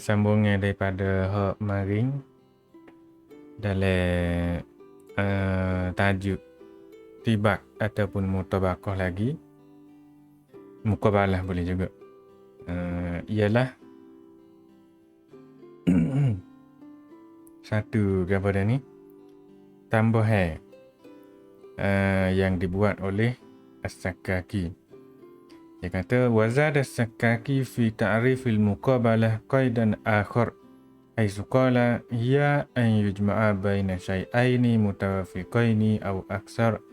Sambungan daripada hak maring dalam tajuk tibak ataupun mutabaqah lagi. Muqabalah boleh juga. Ialah satu kepada ni tambahan yang dibuat oleh As-Sakaki. Dia kata wazad As-Sakaki fi ta'rifil muqabalah qaidan akhar haitsu qala hiya an yujma'a baina syai'aini mutawafiqaini aw aksar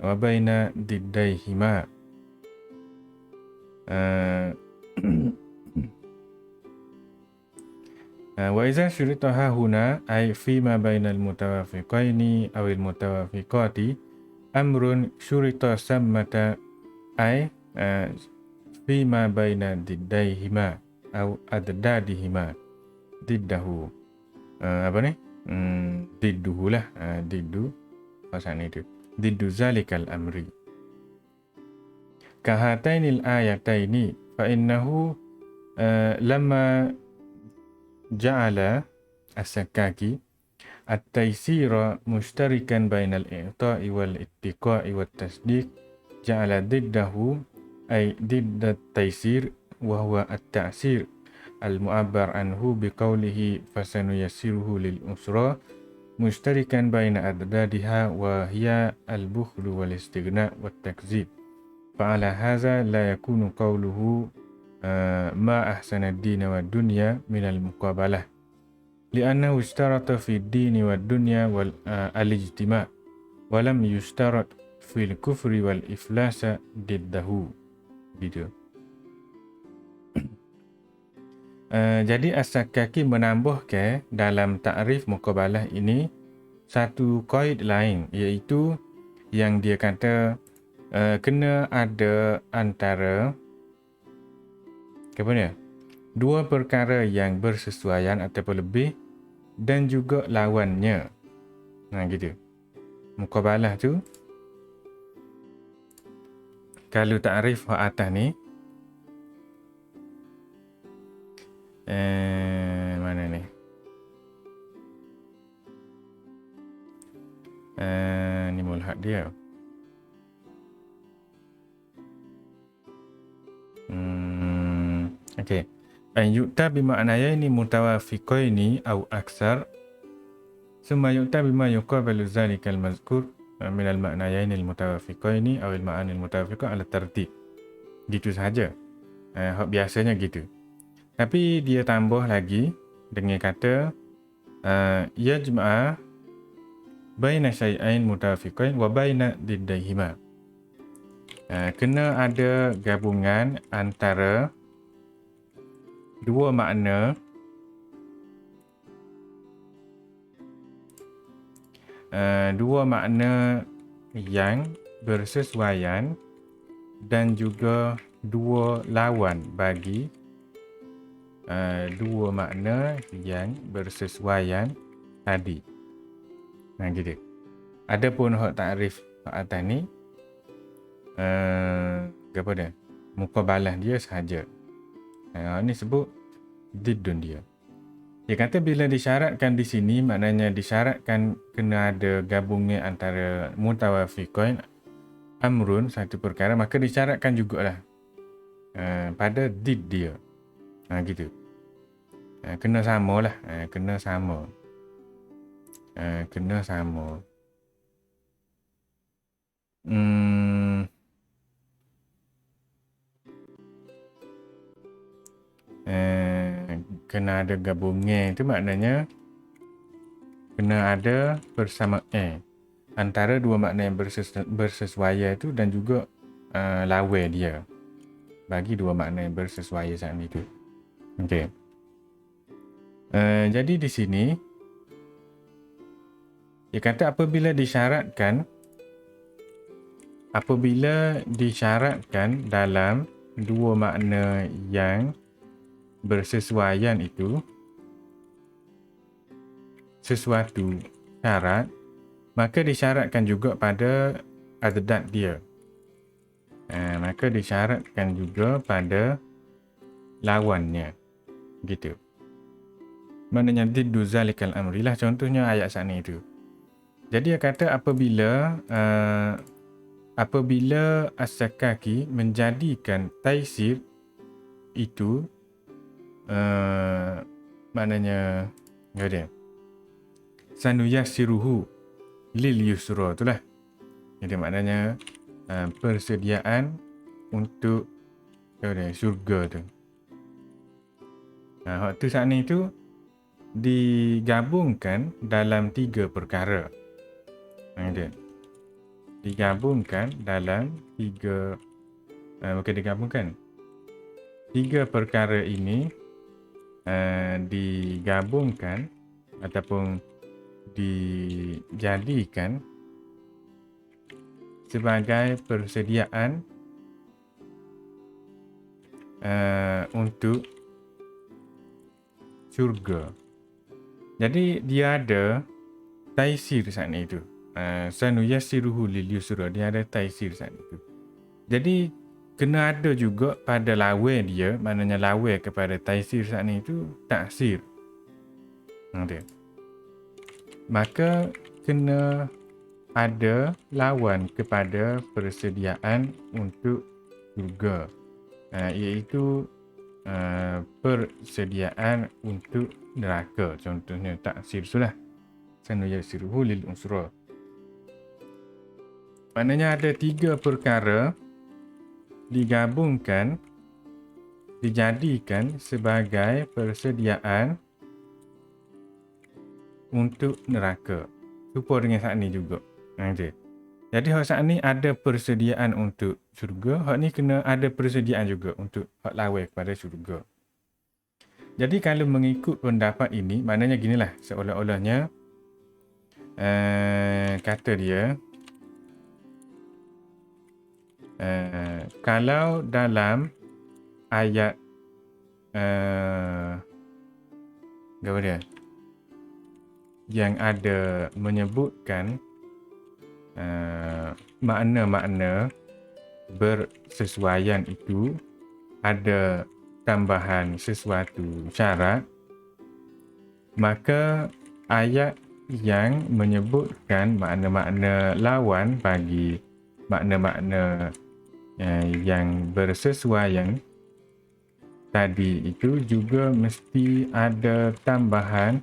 wa baina diddaihima. Wa idza syuritaha huna ay fi ma bainal mutawafiqaini aw al mutawafiqati amrun syurita sammata ay fi ma baina diddaihima aw addadihima diddahu. Apa ni? Didduhu lah. Diddu pasal itu. Diddu zalikal amri. Kahatainil ayataini fa innahu lamma ja'ala As-Sakaki at-taysira mushtarikan bainal i'ta'i wal ittiqa'i wat tasdiq ja'ala diddahu ay diddat taysir wa huwa at-ta'sir al-mu'abbar anhu biqawlihi fasanuyassiruhu lil usra mushtarikan baina adadadiha wa hiya al-bukhlu wal istighna' wat takzib. Fa'ala hadza la yakunu qawluhu ma ahsana ad-din wa ad-dunya min al-muqabalah li'annahu ishtarata fi ad-din wa ad-dunya wal al-ijtima' wa lam yushtarat fi al-kufri wal iflasa diddahu. Gitu. Jadi As-Sakaki menambahkan dalam takrif muqabalah ini satu qaid lain, iaitu yang dia kata kena ada antara dua perkara yang bersesuaian ataupun lebih dan juga lawannya. Gitu. Muqabalah tu kalau takrif hak atas ni mana ni? Ni mulhaq dia. Okey. An yu'ta bima'nayaini mutawafiqaini aw aksar. Summa yu'ta bima yuqabalu zalikal mazkur min al-ma'nayaini al-mutawafiqaini aw al-ma'ani al-mutawafiqa ala tartib. Gitu saja. Hak biasanya gitu. Tapi dia tambah lagi dengan kata yajma'a baina syai'ain mutawafiqain wa baina diddaihima. Kena ada gabungan antara dua makna yang bersesuaian dan juga dua lawan bagi dua makna yang bersesuaian tadi. Gitu. Adapun hak takrif hak atas ni apa dia? Muqabalah dia sahaja. Ini sebut diddun dia. Dia kata bila disyaratkan di sini, maknanya disyaratkan kena ada gabungan antara mutawafiqain amrun, satu perkara, maka disyaratkan jugalah pada did dia. Gitu. Kena sama lah. Kena sama. Kena sama. Kena ada gabungan itu maknanya kena ada persamaan antara dua makna yang bersesuaian itu dan juga lawan dia bagi dua makna yang bersesuaian saat itu. Okey. Jadi di sini dia kata apabila disyaratkan dalam dua makna yang bersesuaian itu sesuatu syarat, maka disyaratkan juga pada adad dia. Maka disyaratkan juga pada lawannya. Gitu. Maknanya diddu zalikal amri lah contohnya ayat saat ni itu. Jadi dia kata apabila as-sakaki menjadikan taisir itu maknanya apa dia? Sanuyassiruhu lil yusra itulah. Jadi maknanya persediaan untuk syurga tu. Waktu saat ni tu digabungkan dalam 3 perkara. Dia digabungkan dalam 3 bukan digabungkan. 3 perkara ini digabungkan ataupun dijadikan sebagai persediaan untuk syurga. Jadi dia ada taisir saat ni itu. Sanuyassiruhu lil yusra, dia ada taisir saat itu. Jadi kena ada juga pada lawan dia, maknanya lawan kepada taisir saat ni itu taksir. Dia. Maka kena ada lawan kepada persediaan untuk syurga, iaitu persediaan untuk neraka. Contohnya taksir itulah sanuyassiruhu lil usra. Maknanya ada 3 perkara digabungkan, dijadikan sebagai persediaan untuk neraka. Serupa dengan saat ni juga. Jadi saat ni ada persediaan untuk syurga, hak ni kena ada persediaan juga untuk hak lawan kepada syurga. Jadi kalau mengikut pendapat ini, maknanya ginilah, seolah-olahnya kata dia kalau dalam ayat apa dia yang ada menyebutkan makna-makna bersesuaian itu ada tambahan sesuatu syarat, maka ayat yang menyebutkan makna-makna lawan bagi makna-makna yang bersesuaian tadi itu juga mesti ada tambahan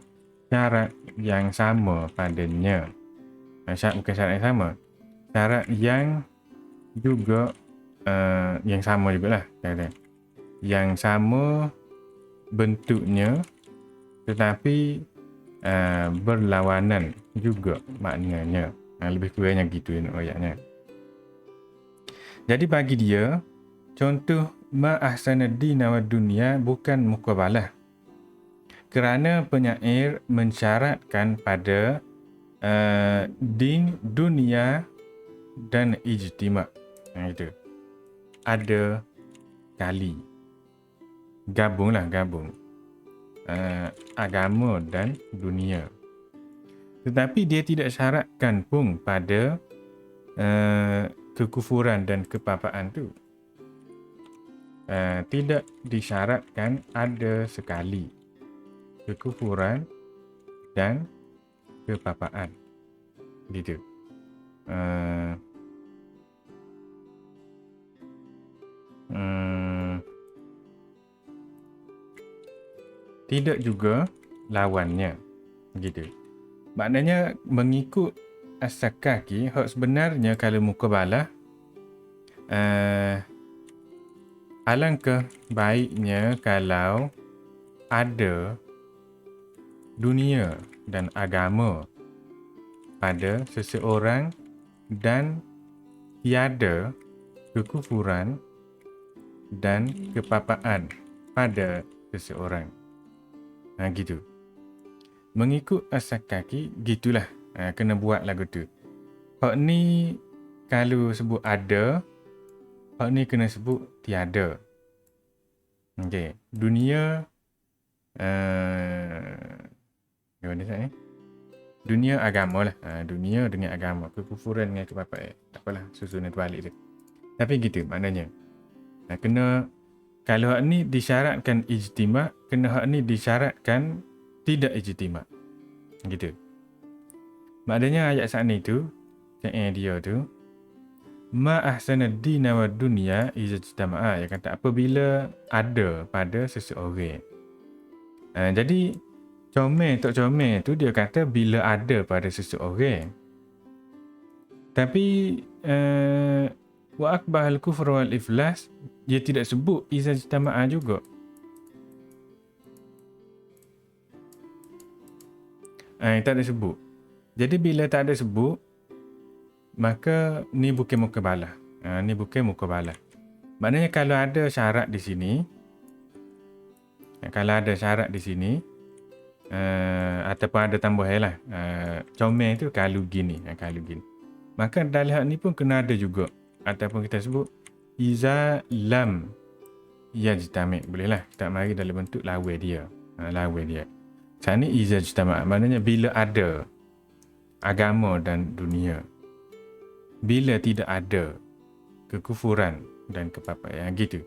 syarat yang sama padanya. Bukan syarat yang sama, syarat yang juga yang sama jugalah, yang sama bentuknya tetapi berlawanan juga maknanya. Lebih kurangnya gitu ayatnya. Jadi bagi dia, contoh ma ahsanad dina wad dunya bukan muqabalah, kerana penyair mensyaratkan pada din, dunia dan ijtima'. Itu ada kali gabung agama dan dunia, tetapi dia tidak syaratkan pun pada kekufuran dan kepapaan tu. Tidak disyaratkan ada sekali kekufuran dan kepapaan, gitu. Tidak juga lawannya, gitu. Maknanya mengikut as-sakaki, hak sebenarnya kalau muqabalah, alangkah baiknya kalau ada dunia dan agama pada seseorang dan tiada kekufuran dan kepapaan pada seseorang. Gitu. Mengikut as-sakaki, gitulah kena buat lagu tu. Hak ni kalau sebut ada, hak ni kena sebut tiada. Okey, dunia gimana saya? Dunia agama lah. Dunia dengan agama, kekufuran dengan kepapaan. Tak apalah, susunan terbalik tu. Tapi gitu maknanya. Kena Kalau hak ni disyaratkan ijtima', kena hak ni disyaratkan tidak ijtima'. Gitu. Maknanya ayat saat ni tu, dia tu, ma ahsanad dina wa dunya iza ijtama'a. Dia kata apabila ada pada seseorang. Jadi comel tak comel tu dia kata bila ada pada seseorang. Tapi wa akbahal kufr wal iflas dia tidak sebut iza ijtama'a juga. Tak ada sebut. Jadi bila tak ada sebut, maka ni bukan mukabalah. Ni bukan mukabalah. Maknanya kalau ada syarat di sini, ataupun ada tambahan lah, comel tu kalau gini. Maka dalam hal ni pun kena ada juga. Ataupun kita sebut iza lam yajtami'. Boleh lah. Kita mari dalam bentuk lawan dia. Saat ni iza ijtama'. Maknanya bila ada agama dan dunia. Bila tidak ada kekufuran dan kepapaian. Gitu.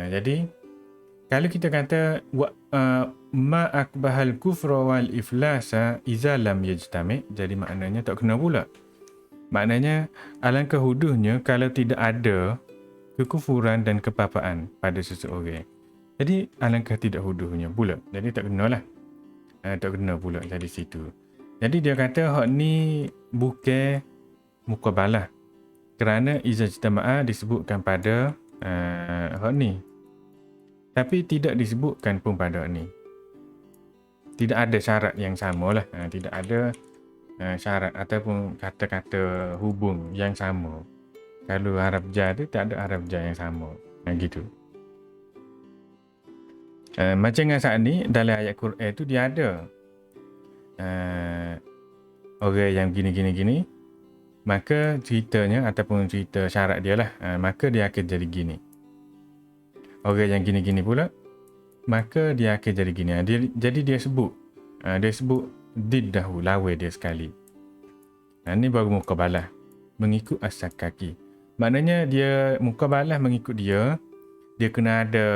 Jadi kalau kita kata ma akbahal kufra wal iflasa iza lam yajtami'. Jadi maknanya tak kena pula. Maknanya alangkah huduhnya kalau tidak ada kekufuran dan kepapaan pada seseorang. Jadi alangkah tidak huduhnya pula. Jadi tak kenalah. Tak kena pula dari situ. Jadi dia kata hak ni bukan muqabalah. Kerana iza ijtama'a disebutkan pada hak ni. Tapi tidak disebutkan pun pada hak ni. Tidak ada syarat yang sama lah. Tidak ada syarat ataupun kata-kata hubung yang sama. Kalau haraf jar tu tak ada haraf jar yang sama. Gitu. Macam dengan saat ni dalam ayat Quran tu dia ada orang yang gini, maka ceritanya ataupun cerita syarat dia lah, maka dia akan jadi gini. Orang yang gini pula, maka dia akan jadi gini. Jadi dia sebut diddahu, lawan dia sekali. Ni baru muqabalah, mengikut as-sakaki. Maknanya dia muqabalah mengikut dia kena ada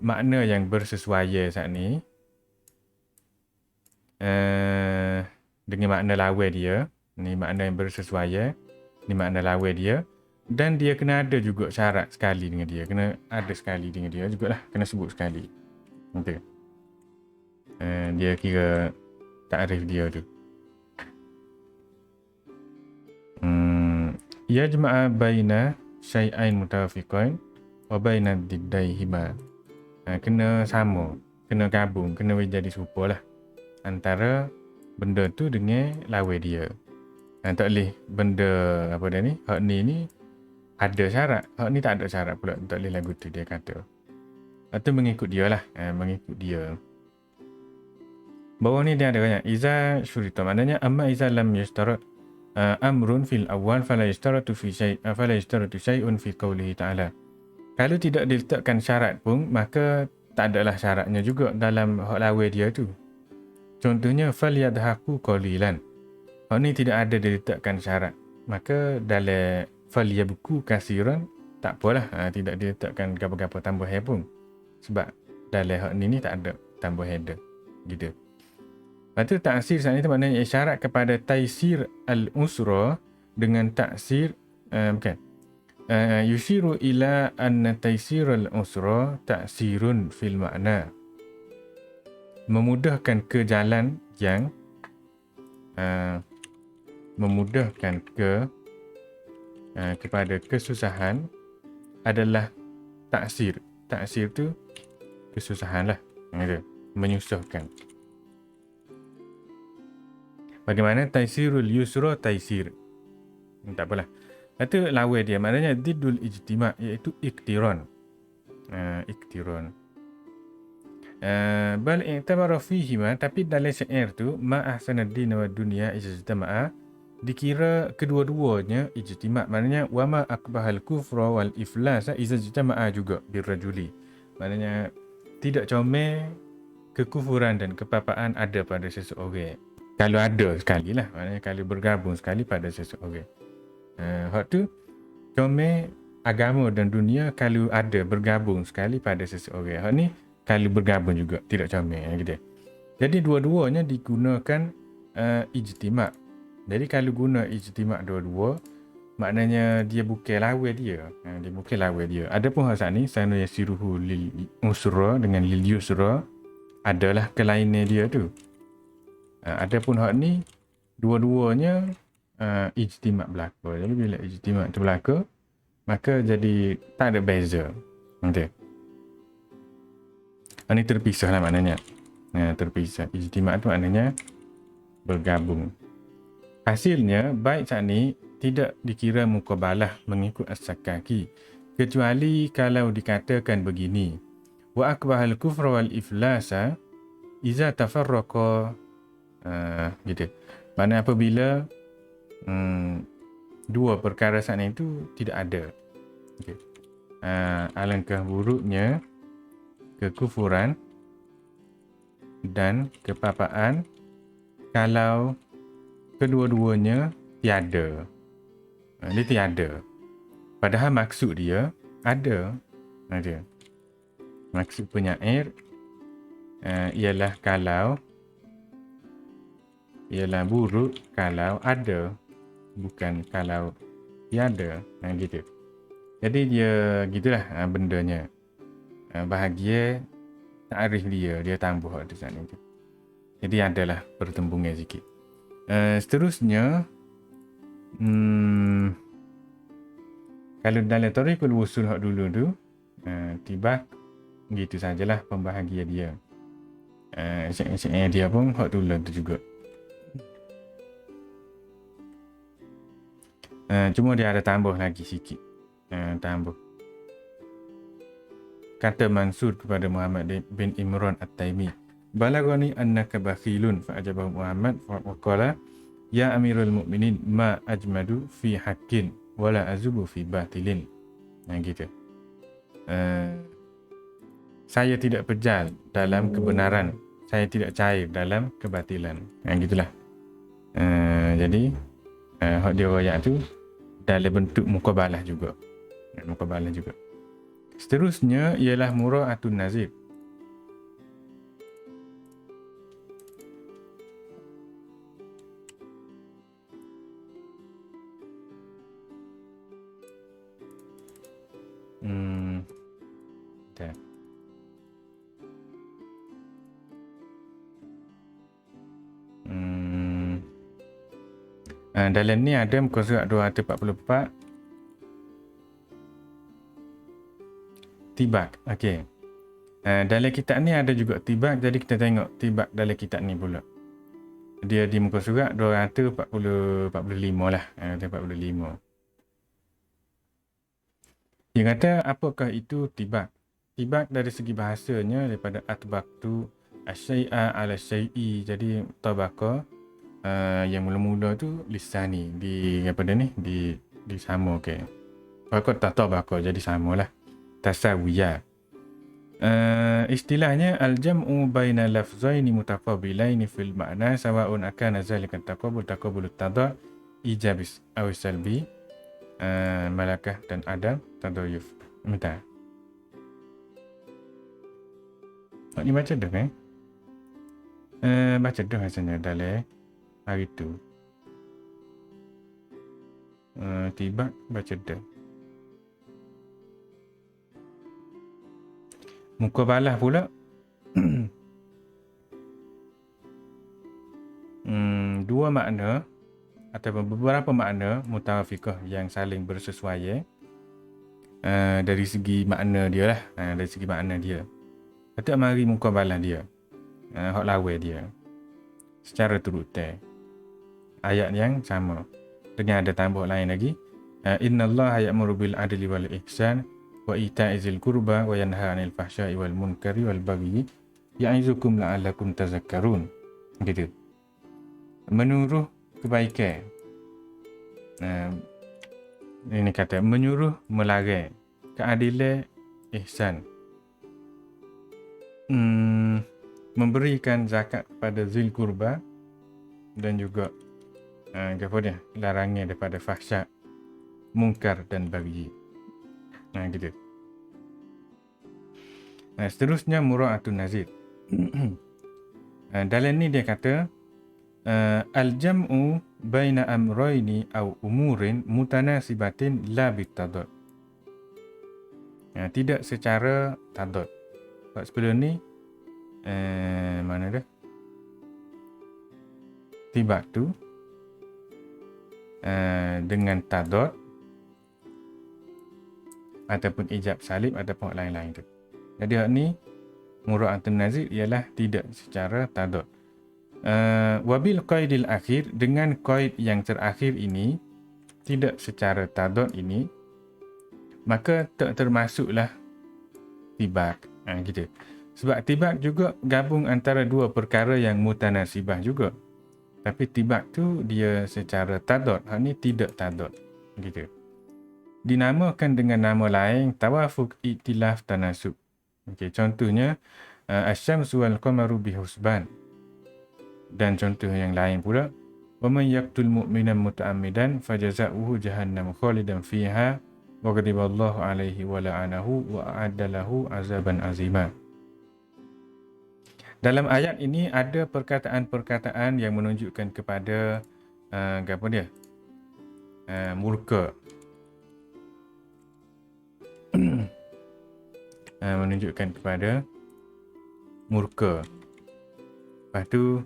makna yang bersesuaian saat ni dengan makna lawan dia. Ni makna yang bersesuaian, ni makna lawan dia, dan dia kena ada juga syarat sekali dengan dia, kena ada sekali dengan dia jugalah, kena sebut sekali. Betul. Dia kira takrif dia tu. Ya jama'a baina syai'ain mutawafiqain wa baina diddaihima. Kena sama, kena gabung, kena jadi serupa lah antara benda tu dengan lawan dia. Tak boleh benda apa dia ni, hak ni ada syarat, hak ni tak ada syarat pula, tak boleh lagu tu dia kata. Itu mengikut dia lah, mengikut dia. Bawah ni dia ada banyak iza syurita, maknanya amma iza lam yashtarat amrun fil awal fala yashtaratu syai'un fi qawlihi ta'ala. Kalau tidak diletakkan syarat pun, maka tak adalah syaratnya juga dalam hak lawan dia tu. Contohnya fal yadhaku qalilan. Hak ni tidak ada diletakkan syarat. Maka dalam fal yabku kasiran tak apalah, tidak diletakkan apa-apa tambahan pun. Sebab dalam hak ni tak ada tambahan dah. Gitu. Lepas tu taksir saat ni tu maknanya isyarat kepada taisir al-usra dengan taksir yushiru ila anna taisir al-usra taksirun fil makna. Memudahkan ke jalan yang memudahkan kepada kesusahan adalah taksir. Taksir tu kesusahan lah. Menyusahkan. Bagaimana taisirul yusra taisir. Tak apalah. Itu lawan dia. Maknanya diddul ijtima' iaitu iktiran. Iktiran. Bal i'tabara fihima, tapi dalam syair tu ma ahsanad din wa dunya ijtama'a dikira kedua-duanya ijtima'. Maknanya wa ma akbahal kufra wal iflasa ijtama'a juga birrajuli. Maknanya tidak comel kekufuran dan kepapaan ada pada seseorang. Kalau ada sekali lah, maknanya kalau bergabung sekali pada seseorang. Hak tu comel agama dan dunia kalau ada bergabung sekali pada seseorang. Hak ni kalau bergabung juga, tidak comel gitu. Jadi dua-duanya digunakan ijtima'. Jadi kalau guna ijtima' dua-dua, maknanya dia bukan lawan dia. Dia bukan lawan dia. Adapun hak ni sanu yasiruhu lil usra dengan lil yusra adalah kelainan dia tu. Adapun hak ni dua-duanya ijtima' berlaku. Jadi bila ijtima' tu berlaku, maka jadi tak ada beza. Okey. Ini terpisah lah maknanya. Terpisah. Ijtima' tu maknanya bergabung. Hasilnya, baik saat ni tidak dikira muqabalah mengikut as-sakaki. Kecuali kalau dikatakan begini. Wa akbahal kufra wal iflasa iza tafarraqa gitu. Maknanya apabila dua perkara saat ni itu tidak ada. Okay. Alangkah buruknya kekufuran dan kepapaan kalau kedua-duanya tiada. Dia tiada. Padahal maksud dia ada. Maksud penyair ialah kalau, ialah buruk kalau ada, bukan kalau tiada. Gitu. Jadi dia gitulah bendanya. Bahagia ta'rif dia tambah di sana tu. Jadi adalah pertembungan sikit. Seterusnya kalau dalam tariqul wusul hak dulu tu tiba gitu sajalah pembahagian dia. Syekh dia pun hak dulu tu juga. Cuma dia ada tambah lagi sikit. Tambah. Kata Mansur kepada Muhammad bin Imran At-Taimi, "Balaghani annaka bakhilun," fa ajabahu Muhammad fa qala, "Ya Amirul Mukminin, ma ajmadu fi haqqin wala azubu fi batilin." Gitu. Saya tidak pejal dalam kebenaran, saya tidak cair dalam kebatilan. Gitulah. Jadi hak dia royak tu dalam bentuk muqabalah juga. Muqabalah juga. Seterusnya ialah mura'atun nazir. Dalam ni ada muka surat 244 tibak. Okey. Dalam kitab ni ada juga tibak, jadi kita tengok tibak dalam kitab ni pula. Dia di muka surat 245 lah. 45. Dia kata apakah itu tibak? Tibak dari segi bahasanya daripada atbaqtu asyai'a ala syai'i. Jadi tabaqah yang mula-mula tu lisani di apa dah ni di sama ke. Pokok tak tabaqah jadi samalah. Tasawiyah. Istilahnya al-jam'u baina lafzaini mutaqabilaini fil ma'na sawa'un akana zalika taqabul tada ijabis aw salbi malakah dan adam tadayuf. Minta. Ni baca dah kan? Baca dah rasanya dalam hari tu. Tiba baca dah. Muqabalah pula dua makna atau beberapa makna mutawafiqah yang saling bersesuaian dari segi makna dia lah. Dari segi makna dia. Kata mari muqabalah dia. Hak lawan dia. Secara turutan. Ayat yang sama. Dengan ada tambah lain lagi. Innallaha ya'muru bil adli wal ihsan wa ita'izil qurba wa yanha 'anil fahsya'i wal munkari wal baghi ya'izukum la'allakum tazakkarun. Gitu. Menyuruh kebaikan. Ini kata menyuruh melarang keadilan ihsan. Memberikan zakat kepada zil qurba dan juga apa dia larangan daripada fahsya, munkar dan baghi. Gitu. Seterusnya mura'atun nazir. Dalam ni dia kata al-jam'u baina amrayni aw umurin mutanasibatin la bitadad. Tidak secara tadad. Sebab sebelum ni mana dah? Tibak tu dengan tadad ataupun ijab salib ataupun lain-lain tu. Jadi hak ni mura'atun nazir ialah tidak secara tadad. Wabil qaidil akhir, dengan qaid yang terakhir ini tidak secara tadad ini, maka tak termasuklah tibak. Gitu. Sebab tibak juga gabung antara dua perkara yang mutanasibah juga. Tapi tibak tu dia secara tadad, hak ni tidak tadad. Gitu. Dinamakan dengan nama lain tawafuq iktilaf tanasub. Okey, contohnya asy-syamsu wal qamaru bihusban. Dan contoh yang lain pula, wa man yaqtul mu'minan muta'ammidan fajaza'uhu jahannam khalidan fiha wa ghadiballahu 'alaihi wa la'anahu wa a'adda lahu 'azaban 'azima. Dalam ayat ini ada perkataan-perkataan yang menunjukkan kepada apa dia? Murka. Menunjukkan kepada murka. Lepas tu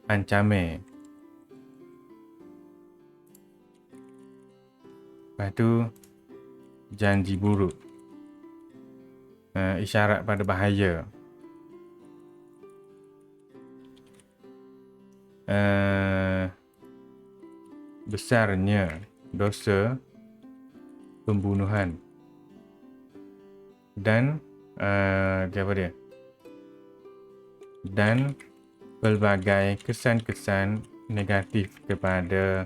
ancame. Lepas tu janji buruk. Isyarat pada bahaya. Besarnya dosa pembunuhan. Dan apa dia? Dan pelbagai kesan-kesan negatif kepada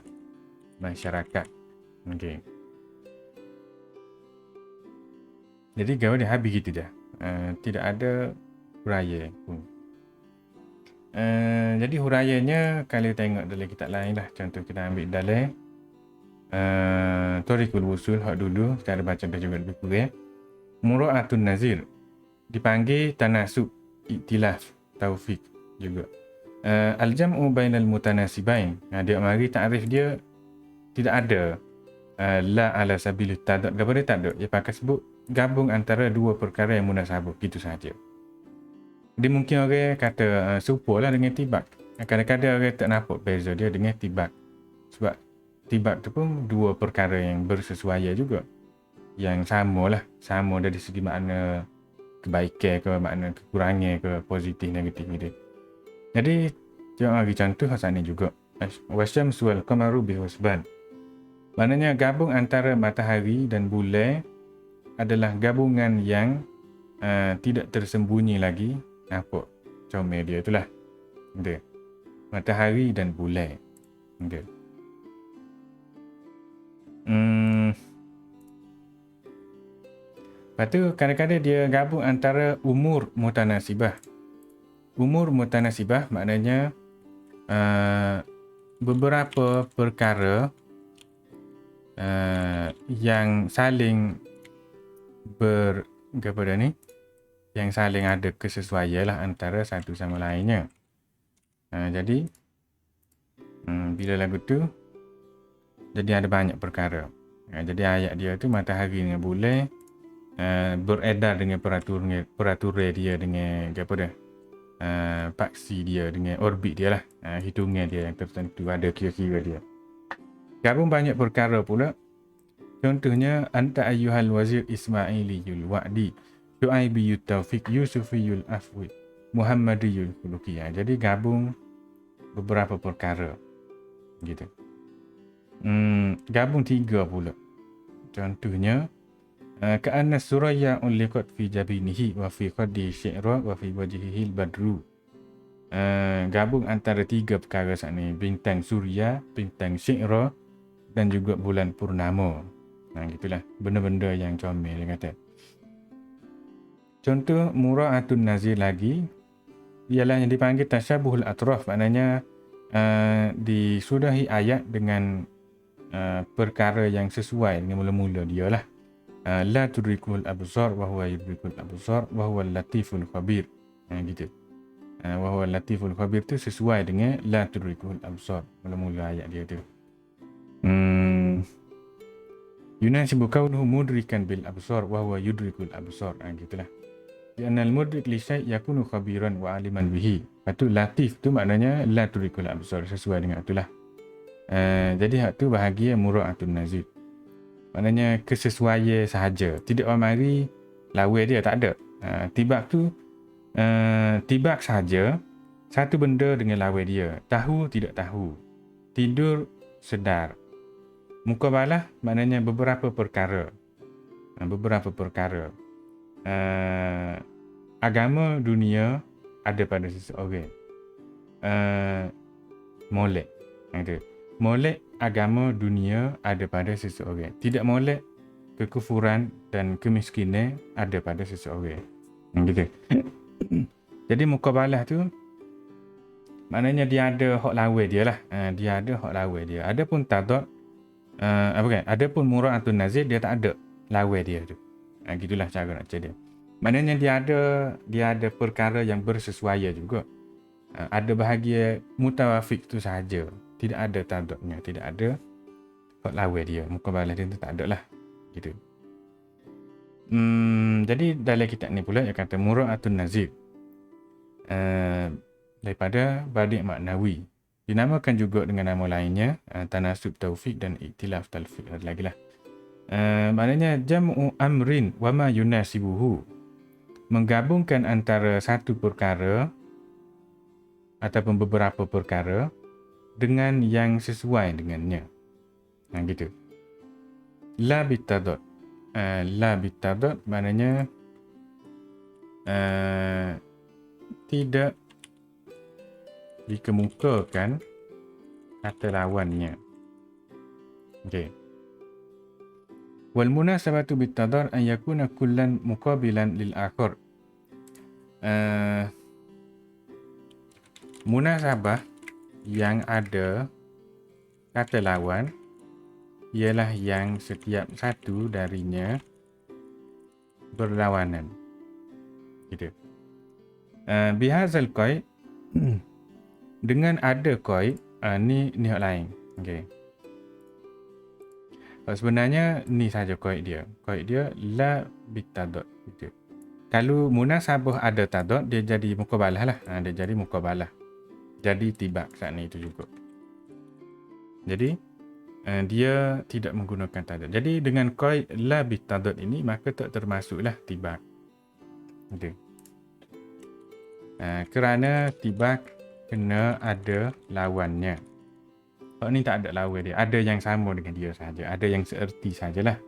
masyarakat. Okey. Jadi apa dia, habis gitu dah. Tidak ada huraya pun. Jadi hurayanya kalau tengok dalam kitab lain lah. Contoh kita ambil dalam Thariqul Wusul hak dulu, kita ada baca dah juga lebih kurang. Mura'atun nazir dipanggil tanasub, iktilaf, taufik juga. Al-jam'u bainal mutanasibain. Dia mari takrif dia tidak ada la ala sabilit tadad. Apa dia tak ada? Dia pakai sebut gabung antara dua perkara yang munasabah, gitu saja. Dia mungkin orang kata serupa lah dengan tibak. Kadang-kadang orang tak nampak beza dia dengan tibak. Sebab tibak tu pun dua perkara yang bersesuaian juga. Yang sama lah. Sama dari segi makna kebaikan ke, makna kekurangan ke, positif, negatif gitu. Jadi, tengok lagi contoh asal ni juga. Wasyamsu wal qamaru bihusban. Maknanya gabung antara matahari dan bulan adalah gabungan yang tidak tersembunyi lagi. Nampak comel dia itulah. Dia. Matahari dan bulan. Dia. Lepas tu kadang-kadang dia gabung antara umur mutanasibah. Umur mutanasibah maknanya beberapa perkara yang saling yang saling ada kesesuaian lah antara satu sama lainnya. Jadi bila lagu tu jadi ada banyak perkara. Jadi ayat dia tu matahari dengan bulan beredar dengan peraturan dia dengan apa dah? Paksi dia dengan orbit dia lah. Hitungan dia yang tertentu, ada kira-kira dia. Gabung banyak perkara pula. Contohnya anta ayyuhal wazir Ismailiyul Wa'di, Syu'aibiyut Taufiq, Yusufiyul Afwi, Muhammadiyul Khuluqiyah. Jadi gabung beberapa perkara. Gitu. Gabung tiga pula. Contohnya ka'anna suraya uliqat fi jabinihi wa fi qaddi syi'ra wa fi wajhihi al-badru. Gabung antara tiga perkara saat ni, bintang Surya, bintang Syi'ra dan juga bulan purnama. Gitulah benda-benda yang comel dia kata. Contoh mura'atun nazir lagi ialah yang dipanggil tasyabuhul atraf, maknanya disudahi ayat dengan perkara yang sesuai dengan mula-mula dia lah. La tudrikul absar wa huwa yudrikul absar wa huwa latiful khabir. Gitu. Wa huwa latiful khabir tu sesuai dengan la tudrikul absar. Mula-mula ayat dia tu. Yunasibu kaunuhu mudrikan bil absar wa huwa yudrikul absar. Gitulah. Li'anna al-mudrik li syai' yakunu khabiran wa aliman bihi. Lepas latif tu maknanya la tudrikul absar, sesuai dengan itulah. Jadi hak tu bahagian mura'atun nazir. Maknanya kesesuaian sahaja. Tidak mari lawa dia, tak ada. Tibak tu tibak sahaja satu benda dengan lawa dia. Tahu tidak tahu. Tidur sedar. Mukabalah maknanya beberapa perkara. Beberapa perkara. Agama dunia ada pada seseorang. Molek. Molek agama dunia ada pada seseorang. Tidak molek kekufuran dan kemiskinan ada pada seseorang. Gitu. Jadi mukabalah tu maknanya dia ada hak lawa dia lah. Dia ada hak lawa dia. Adapun tadad adapun mura'atun nazir dia tak ada lawa dia tu. Gitulah cara nak cakap dia. Maknanya dia ada perkara yang bersesuaian juga. Ada bahagian mutawafik tu sahaja. Tidak ada tadadnya, tidak ada hak lawa dia. Mukabalah dia tu tak ada lah. Gitu. Jadi dalam kitab ni pula dia kata mura'atun nazir. Daripada Badi' Maknawi. Dinamakan juga dengan nama lainnya Tanasub Taufik dan Iktilaf Talfiq. Ada lagi lah. Maknanya jam'u amrin wa ma yunasibuhu. Menggabungkan antara satu perkara ataupun beberapa perkara dengan yang sesuai dengannya. Gitu. La bitadad. La bitadad maknanya tidak dikemukakan kata lawannya. Okey. Wal munasabatu bitadad an yakuna kullan muqabilan lil akhar. Munasabah yang ada kata lawan ialah yang setiap satu darinya berlawanan. Gitu. Bihazal qaid dengan ada qaid ni hak lain. Okey. Sebenarnya ni saja qaid dia. Qaid dia la bitadad gitu. Kalau munasabah ada tadad dia jadi muqabalah lah. Dia jadi muqabalah. Jadi tibak saat ni itu juga. Jadi dia tidak menggunakan tadad. Jadi dengan qaid la bitadad ini maka tak termasuklah tibak. Gitu. Kerana tibak kena ada lawannya. Hak ni tak ada lawan dia. Ada yang sama dengan dia saja. Ada yang seerti sajalah.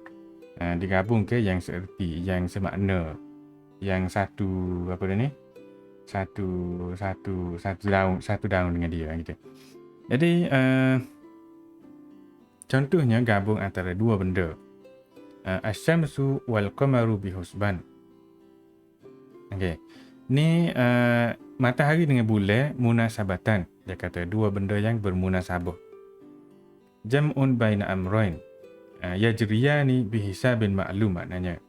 Digabung ke yang seerti, yang semakna. Yang satu apa dia ni? Satu daun dengan dia gitu. Jadi contohnya gabung antara dua benda. Asy-syamsu wal qamaru bihusban. Okey. Ni matahari dengan bulan munasabatan. Dia kata dua benda yang bermunasabah. Jam'un baina amrayn. Yajriyani bihisabin ma'lum maknanya.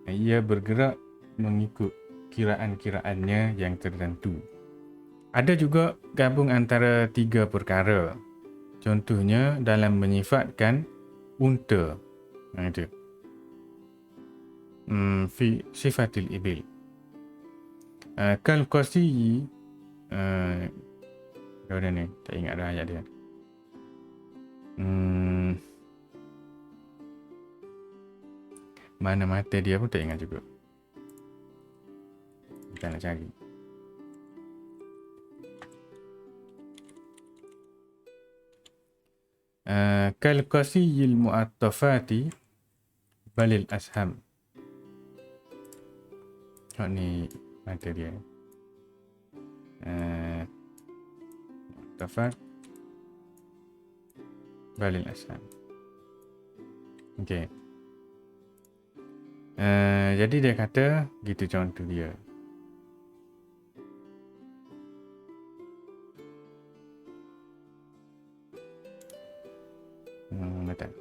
Ia bergerak mengikut kiraan-kiraannya yang tertentu. Ada juga gabung antara tiga perkara. Contohnya dalam menyifatkan unta. Itu. Fi sifatil ibil. Kal qasiyi mana ni? Tak ingat dah ayat dia. Mana mata dia pun tak ingat juga. Kita nak cari. Kal qasiyil mu'attafati balil asham. Ni mata dia. Mu'attafat balil asham. Okey. Jadi dia kata gitu contoh dia. Betul.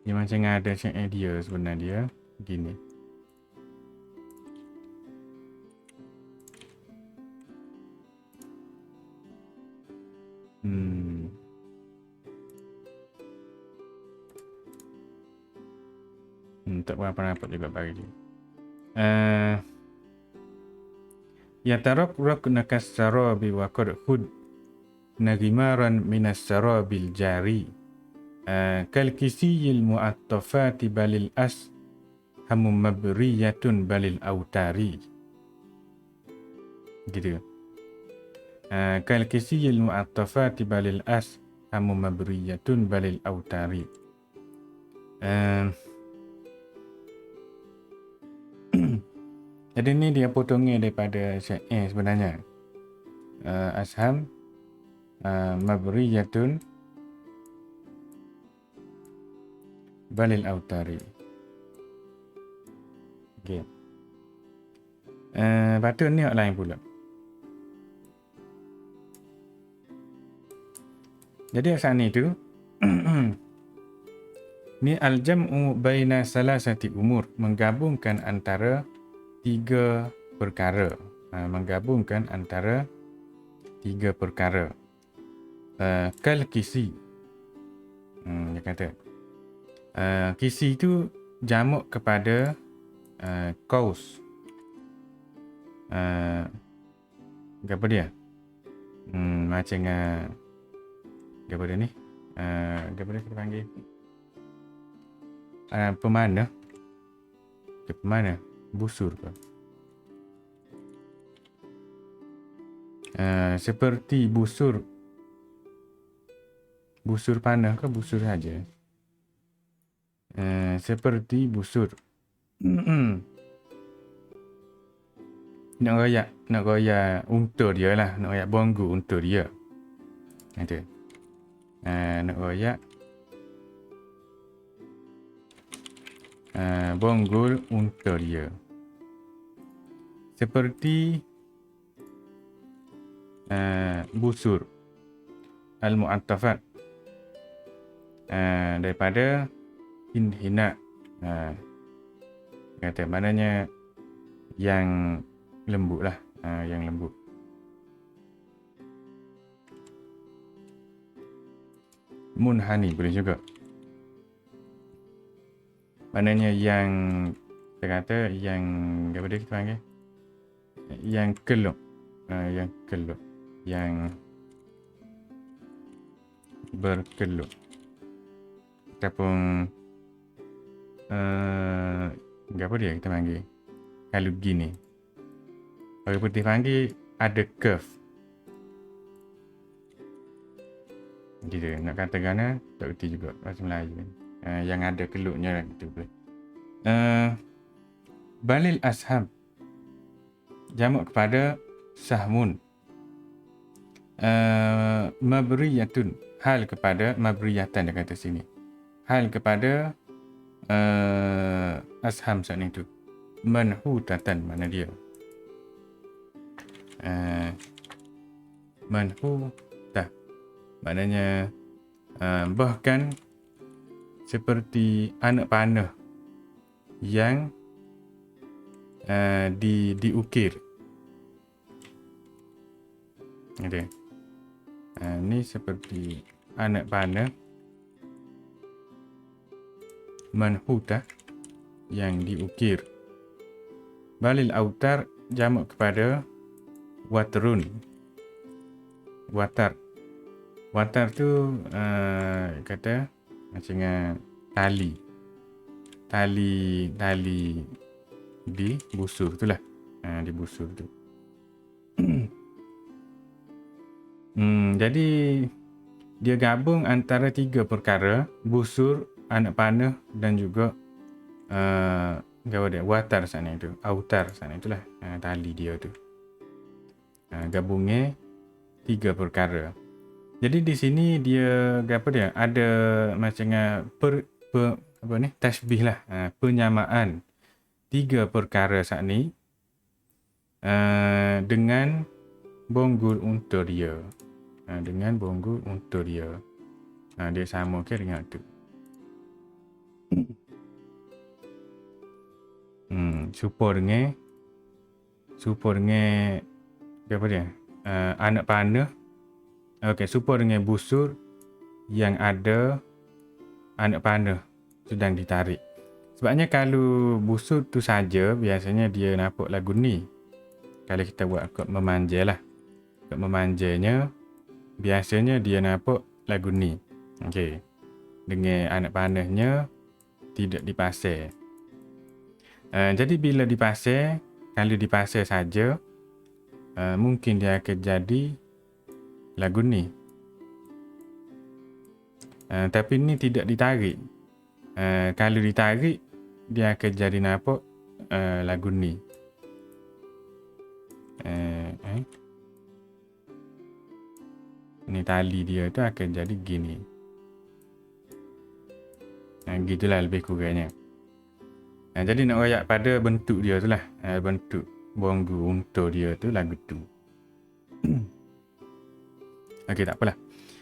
Dia macam ada check idea sebenarnya gini. Tak berapa rapat juga bagi dia. Yataraq nakas sarabi wa qad hud nagimaran minas sarabil jari. Kal kisiyil mu'attafati balil as hamu mabriyatun balil autari. Gitu. Kal kisiyil mu'attafati balil as hamu mabriyatun balil autari. Jadi ni dia potongnya daripada syair sebenarnya. Asham mabriyatun balil autari. Okay. Lepas tu ni lain pula. Jadi asal ni tu ni al-jam'u baina salasati umur, menggabungkan antara tiga perkara. Menggabungkan antara tiga perkara. Kal kisi. Dia kata kisi tu jamak kepada kaus. Apa dia? Macam apa dia ni? Apa dia kita panggil? Pemana? Pemana? Busur ke? Seperti busur. Busur panah ke busur saja? Seperti busur. Nak royak unta dia lah. Nak royak bonggu unta dia. Itu. Nak royak bonggol unta dia. Seperti busur al-mu'attafat, daripada hina. Kata maknanya yang lembut lah. Yang lembut. Munhani boleh juga. Maknanya yang kita kata yang apa dia kita panggil? Yang kelup. Yang kelup. Yang berkelup. Ataupun apa dia kita panggil? Kalau gini. Kalau putih panggil ada curve. Gitu. Nak kata gana tak erti juga bahasa Melayu kan. Yang ada keluknya gitu boleh. Balil asham jamak kepada sahmun. Mabriyatun hal kepada mabriyatan dia kata sini. Hal kepada asham saat itu. Manhutatan mana dia? Manhutah maknanya bahkan seperti anak panah yang diukir. Ada. Ni seperti anak panah manhutah yang diukir. Balil autar jamak kepada watrun. Watar. Watar tu kata macam tali di busur tu lah. Di busur tu. Jadi dia gabung antara tiga perkara, busur, anak panah dan juga watar sana itu, autar sana itulah, tali dia tu. Gabungnya tiga perkara. Jadi di sini dia ada macam tashbih lah, penyamaan tiga perkara saat ni dengan bonggol untuk dia. Dengan bonggol untuk dia. Dia sama ke dengan tu. Serupa dengan apa dia? Anak panah. Okey, serupa dengan busur yang ada anak panah sedang ditarik. Sebabnya kalau busur tu saja, biasanya dia nampak lagu ni. Kalau kita buat kod memanjai lah. Kod memanjainya, biasanya dia nampak lagu ni. Okey. Dengan anak panahnya tidak dipasang. Jadi bila dipasang, kalau dipasang saja, mungkin dia akan jadi lagu ni. Tapi ni tidak ditarik. Kalau ditarik, dia akan jadi nampak lagu ni. Ni tali dia tu akan jadi gini. Gitulah lebih kurangnya. Jadi nak royak pada bentuk dia tu lah. Bentuk bonggol untuk dia tu lagu tu. Okey, tak apalah.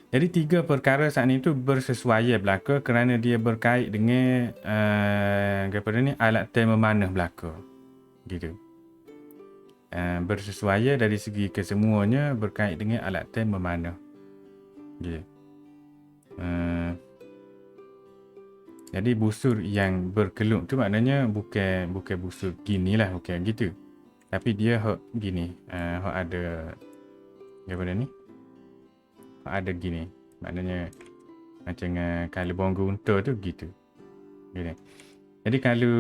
Jadi 3 perkara saat ni tu bersesuaian belaka kerana dia berkait dengan alat tem memanah belaka. Gitu. Bersesuaian dari segi kesemuanya berkait dengan alat tem memanah. Gitu. Jadi busur yang berkeluk tu maknanya bukan busur gini lah, bukan gitu. Tapi dia hok gini, hok ada apa ni? Hok ada gini. Maknanya macam kalau bonggol unta tu gitu. Gitu. Jadi kalau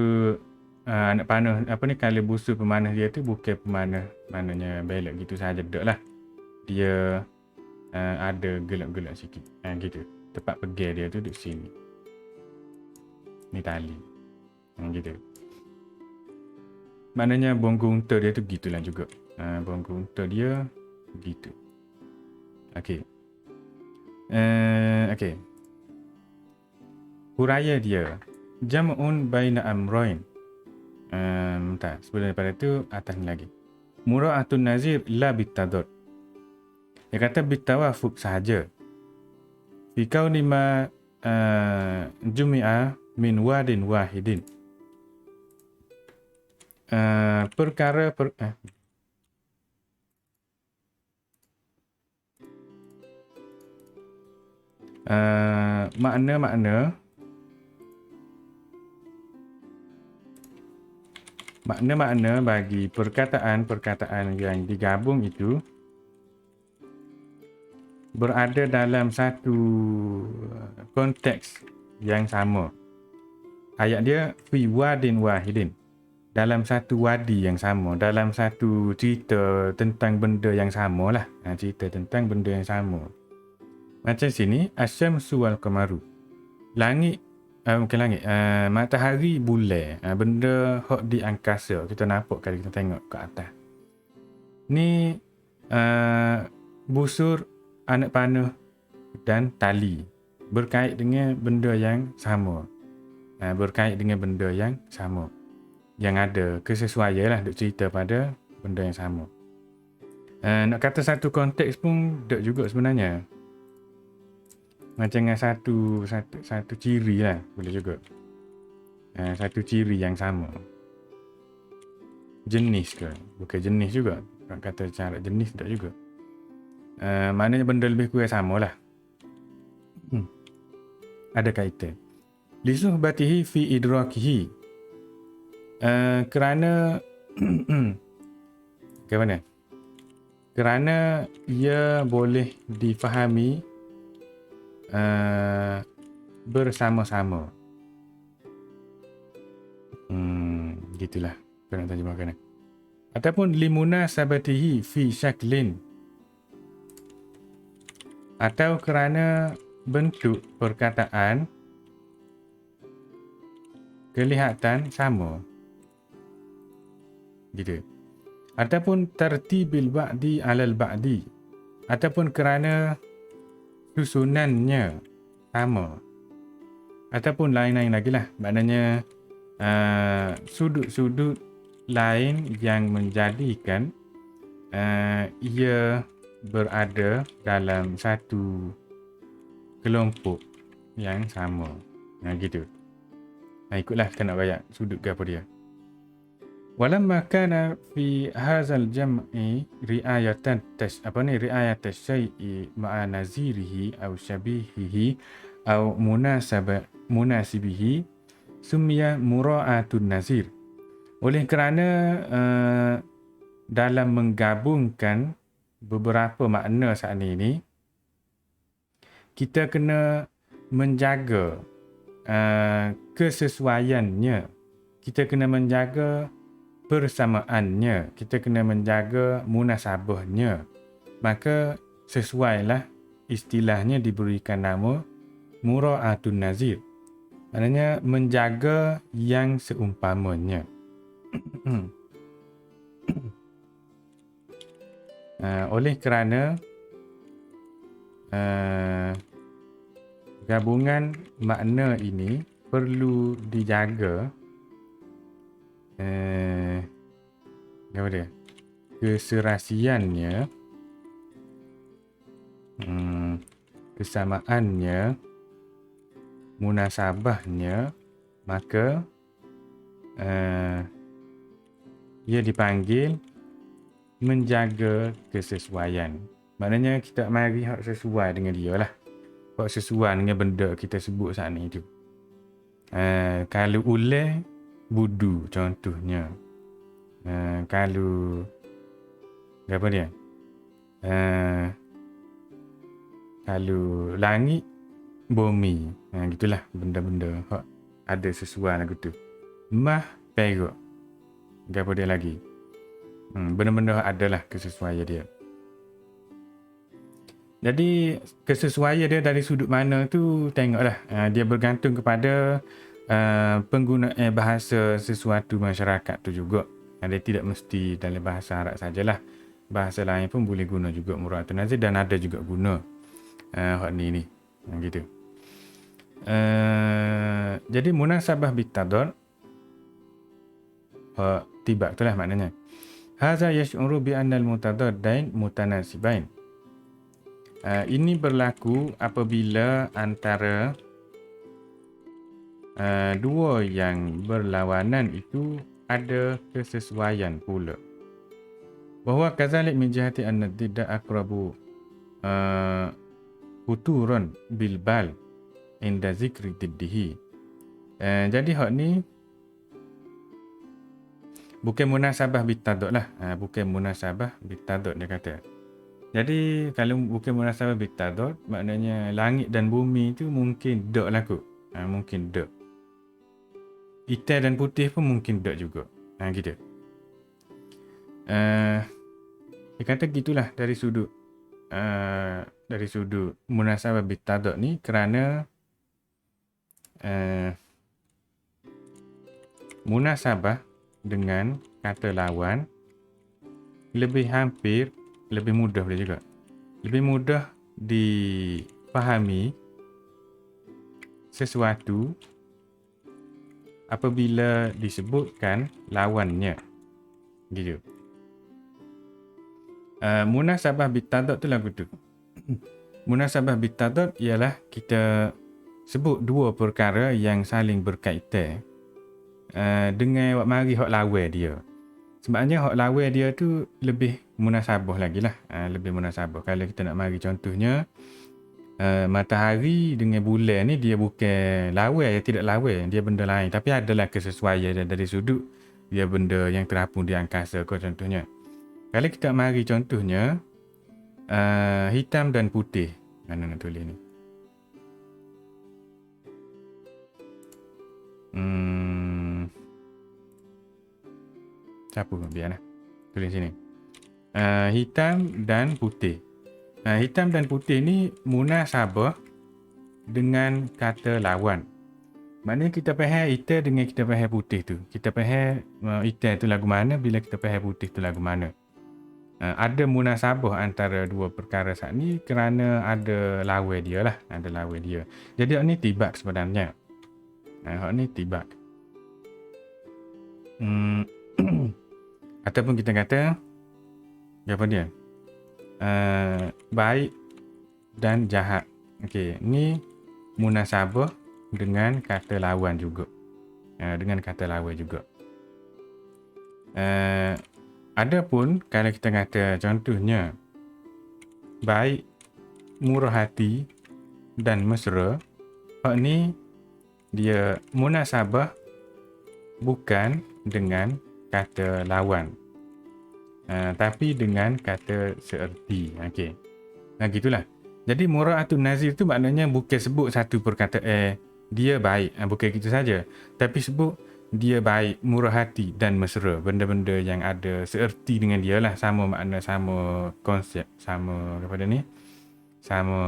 anak panah apa ni, kalau busur pemanah dia tu bukan pemanah maknanya belok gitu saja dak lah. Dia ada gelak-gelak sikit. Gitu. Tempat pegang dia tu duduk sini. Ni tali. Gitu. Maknanya bonggol unta dia tu gitulah juga. Bonggol unta dia gitu. Okey. Okey. Huraya dia. Jam'un baina amrain. Sebelum daripada tu atas ni lagi. Mura'atun nazir la bitadad. Dia kata bitawafuk sahaja. Fi kauni ma jumi'a min wadin wahidin. Makna-makna bagi perkataan-perkataan yang digabung itu berada dalam satu konteks yang sama. Ayat dia fi wadin wahidin. Dalam satu wadi yang sama, dalam satu cerita tentang benda yang sama lah. Cerita tentang benda yang sama. Macam sini, asyamsu wal qamaru. Langit, bukan langit, matahari, bulan. Benda hok di angkasa. Kita nampak kalau kita tengok ke atas. Ni busur, anak panah dan tali. Berkait dengan benda yang sama. Berkait dengan benda yang sama. Yang ada kesesuaian lah duk cerita pada benda yang sama. Nak kata satu konteks pun tak juga sebenarnya. Macam dengan satu ciri lah boleh juga. Satu ciri yang sama. Jenis ke? Bukan jenis juga. Nak kata cara jenis tak juga. Maknanya benda lebih kurang sama lah. Ada kaitan. Lisuhbatihi fi idrakihi. Kerana ke mana? Kerana ia boleh difahami bersama-sama. Gitulah kena terjemahkan. Ataupun limuna sabatihi fi syaklin. Atau kerana bentuk perkataan kelihatan sama. Gitu. Ataupun tertibil ba'di alal ba'di. Ataupun kerana susunannya sama. Ataupun lain-lain lagi lah. Maknanya sudut-sudut lain yang menjadikan ia berada dalam satu kelompok yang sama. Gitu. Ikutlah kita nak bayar sudut ke apa dia. Walamma kana fi hadzal jam'i ri'ayatan ri'ayat syai'i ma'a nazirihi aw syabihihi aw munasibihi summiya mura'atun nazir. Oleh kerana dalam menggabungkan beberapa makna saat ini, kita kena menjaga kesesuaiannya. Kita kena menjaga persamaannya. Kita kena menjaga munasabahnya. Maka sesuailah istilahnya diberikan nama mura'atun nazir. Maknanya menjaga yang seumpamanya. Oleh kerana gabungan makna ini perlu dijaga apa dia? Keserasiannya, kesamaannya, munasabahnya, maka ia dipanggil menjaga kesesuaian. Maknanya kita mari hak sesuai dengan dia lah. Hak sesuai dengan benda kita sebut saat ni tu. Kalau ular, budu contohnya. Kalau apa dia? Kalau langit, bumi. Gitulah benda-benda hak ada sesuai lagu tu. Mah, perak. Apa dia lagi? Benda-benda adalah kesesuaian dia. Jadi kesesuaian dia dari sudut mana tu tengoklah. Dia bergantung kepada penggunaan bahasa sesuatu masyarakat tu juga. Dia tidak mesti dalam bahasa Arab sajalah. Bahasa lain pun boleh guna juga mura'atun nazir dan ada juga guna hak ni. Gitu. Jadi munasabah bitadad tibak itulah maknanya. Hadza yash'uru bi anna al-mutadaddain mutanasibain. Ini berlaku apabila antara dua yang berlawanan itu ada kesesuaian pula. Bahawa kazalik min jihati anna didda aqrabu futurun bil bal inda zikri diddihi. Jadi hak ni bukan munasabah bitadad lah. Bukan munasabah bitadad dia kata. Jadi kalau bukan munasabah bitadad, maknanya langit dan bumi tu mungkin dak lah kot. Mungkin dak. Hitam dan putih pun mungkin dak juga. Gitu. Dia kata gitulah dari sudut munasabah bitadad ni kerana munasabah dengan kata lawan lebih mudah boleh juga. Lebih mudah difahami sesuatu apabila disebutkan lawannya. Gitu. Munasabah bitadad tu lagu tu. Munasabah bitadad ialah kita sebut dua perkara yang saling berkaitan dengan wak mari hak lawan dia. Sebabnya hak lawan dia tu lebih munasabah lagi lah. Lebih munasabah. Kalau kita nak mari contohnya, matahari dengan bulan ni dia bukan lawan, tidak lawan. Dia benda lain. Tapi adalah kesesuaian dari sudut dia benda yang terapung di angkasa kot contohnya. Kalau kita mari contohnya, hitam dan putih. Mana nak tulis ni? Siapa pun biarlah. Tulis sini. Hitam dan putih. Hitam dan putih ni munasabah dengan kata lawan. Maknanya kita faham hitam dengan kita faham putih tu. Kita faham hitam tu lagu mana bila kita faham putih tu lagu mana. Ada munasabah antara dua perkara saat ni kerana ada lawan dia lah. Ada lawan dia. Jadi hak ni tibak sebenarnya. Hak ni tibak. Ataupun kita kata apa dia? Baik dan jahat. Okey, ni munasabah dengan kata lawan juga. Dengan kata lawan juga. Adapun kalau kita kata contohnya baik, murah hati dan mesra, hak ni dia munasabah bukan dengan kata lawan. Tapi dengan kata seerti. Okey. Gitulah. Jadi mura'atun nazir tu maknanya bukan sebut satu perkataan dia baik, bukan gitu saja. Tapi sebut dia baik, murah hati dan mesra. Benda-benda yang ada seerti dengan dia lah, sama makna, sama konsep, sama kepada ni, sama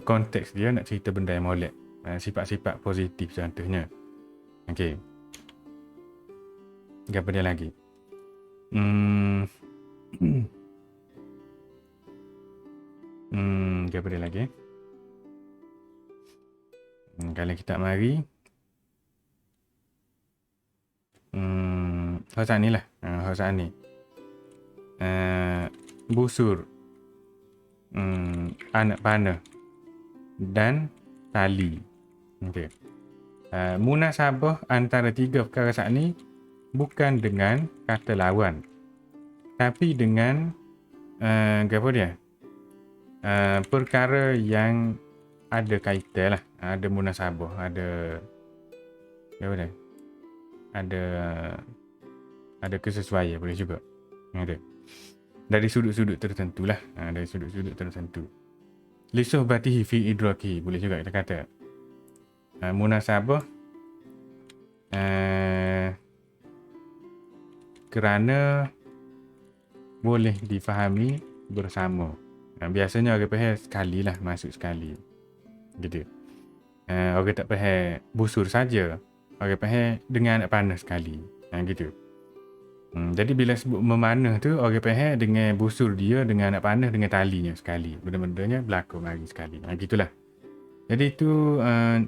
konteks dia nak cerita benda yang molek. Sifat-sifat positif contohnya. Okey. Apa dia lagi? Apa dia lagi? Kalau kita mari hosat ni lah. Hosat ni. Busur. Anak panah. Dan tali. Okey. Munasabah antara tiga perkara saat ni bukan dengan kata lawan. Tapi dengan apa dia? Perkara yang ada kaitan lah. Ada munasabah, ada apa dia? Ada kesesuaian boleh juga. Ada. Dari sudut-sudut tertentu lah. Dari sudut-sudut tertentu. Lisuhbatihi fi idraki. Boleh juga kita kata. Munasabah kerana boleh difahami bersama. Biasanya orang faham sekali lah, masuk sekali. Gitu. Orang tak faham busur saja. Orang faham dengan anak panah sekali. Gitu. Jadi bila sebut memanah tu, orang faham dengan busur dia, dengan anak panah, dengan talinya sekali. Benda-bendanya berlaku mari sekali. Gitulah. Jadi itu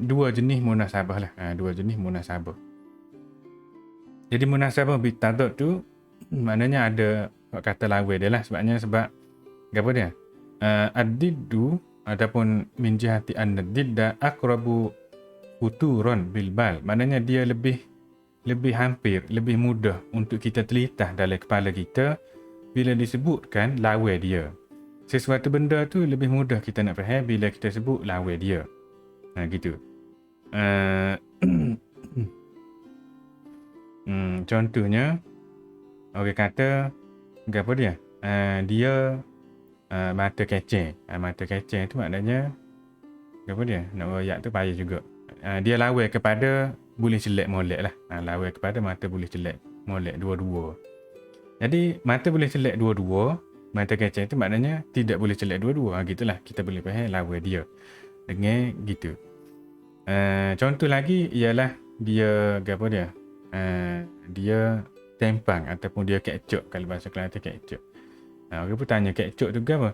dua jenis munasabah lah. Dua jenis munasabah. Jadi munasabah bitadad tu maknanya ada kata lawan dia lah. Sebab apa dia? Ad-diddu ataupun min jihati an-didda aqrabu futuran bil bal. Maknanya dia lebih hampir, lebih mudah untuk kita telitah dalam kepala kita bila disebutkan lawan dia. Sesuatu benda tu lebih mudah kita nak faham bila kita sebut lawan dia. Gitu. Contohnya orang kata apa dia? Dia mata keceng. Mata keceng tu maknanya apa dia? Nak royak tu payah juga. Dia lawan kepada boleh celak molek lah. Lawan kepada mata boleh celak molek dua-dua. Jadi mata boleh celak dua-dua, mata keceng tu maknanya tidak boleh celak dua-dua. Gitulah kita boleh faham lawan dia. Dengan gitu. Contoh lagi ialah dia apa dia? Dia tempang ataupun dia kecok. Kalau bahasa Kelantan kecok. Orang pun tanya kecok tu apa?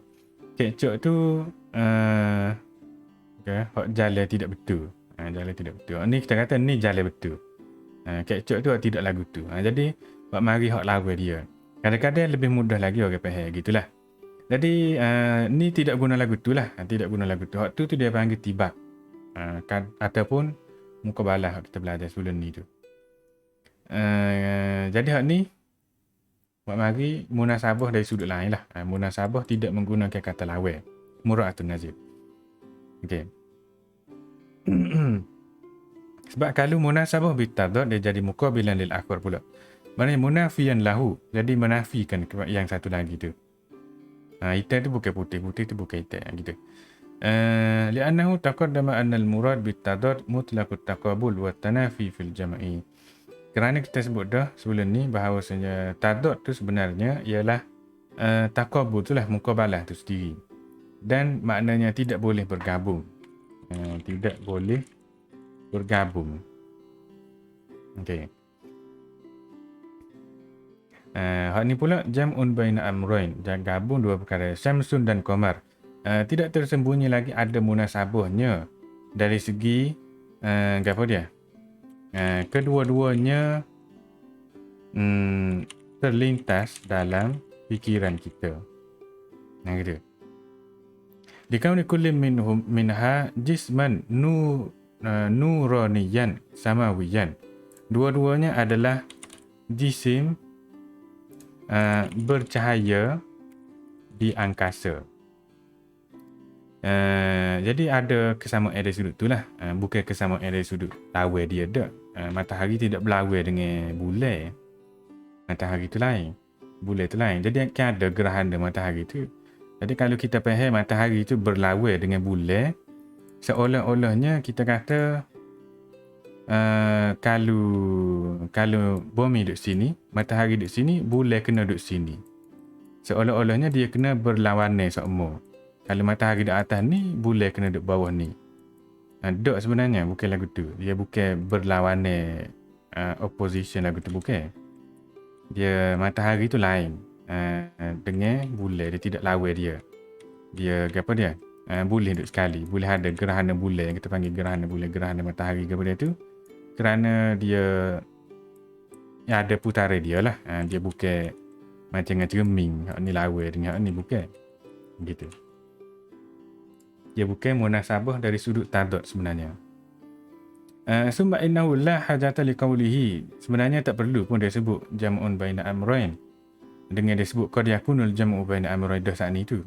Kecok tu jalan tidak betul. Jalan tidak betul. Ni kita kata ni jalan betul. Kecok tu tidak lagu tu. Jadi buat mari hak lawan dia. Kadang-kadang lebih mudah lagi orang faham gitulah. Jadi ni tidak guna lagu tu lah. Tidak guna lagu tu. Hak tu dia panggil tibak. Ataupun mukabalah hak kita belajar sebelum ni tu. Jadi hak ni buat mari munasabah dari sudut lain lah. Munasabah tidak menggunakan kata lawan. Mura'atun nazir. Okey. Sebab kalau munasabah bitadad dia jadi muqabilan lil akhar pula. Maknanya munafiyan lahu. Jadi menafikan yang satu lagi tu. Hitam tu bukan putih, putih tu bukan hitam gitu. Li'annahu taqaddama anna al-murad bitadad mutlaqut taqabul wa tanafi fil jama'i. Kerana kita sebut dah sebelum ni bahawasanya tadad tu sebenarnya ialah taqabul tu lah, muqabalah tu sendiri. Dan maknanya tidak boleh bergabung. Tidak boleh bergabung. Okey. Hak ni pula jam'un baina amrain, gabung dua perkara, Syamsun dan Qamar. Tidak tersembunyi lagi ada munasabahnya dari segi apa dia? Kedua-duanya terlintas dalam fikiran kita. Nah gitu. Dikauni kulli minha jisman nuraniyan samawiyan. Dua-duanya adalah jisim bercahaya di angkasa. Jadi ada kesamaan dari sudut tu lah. Bukan kesamaan dari sudut lawa dia tak. Matahari tidak berlawan dengan bulan. Matahari tu lain. Bulan tu lain. Jadi kan ada gerhana matahari tu. Jadi kalau kita faham matahari tu berlawan dengan bulan, seolah-olahnya kita kata kalau bumi duduk sini, matahari duduk sini, bulan kena duduk sini. Seolah-olahnya dia kena berlawanan sama. Kalau matahari duduk atas ni, bulan kena duduk bawah ni. Dok sebenarnya bukan lagu tu. Dia bukan berlawanan opposition lagu tu, bukan. Dia matahari tu lain dengan bulan, dia tidak lawan dia. Dia apa dia? Boleh duduk sekali. Boleh ada gerhana bulan yang kita panggil gerhana bulan, gerhana matahari ke benda tu. Kerana dia ada putara dia lah. Dia bukan macam dengan cermin. Hak ni lawan dengan hak ni, bukan. Gitu. Dia bukan munasabah dari sudut tadad sebenarnya. Summa innahu la hajata liqaulihi. Sebenarnya tak perlu pun dia sebut jam'un baina amrayn. Dengan dia sebut qad yakunul jam'u baina amrayn dah saat ni tu.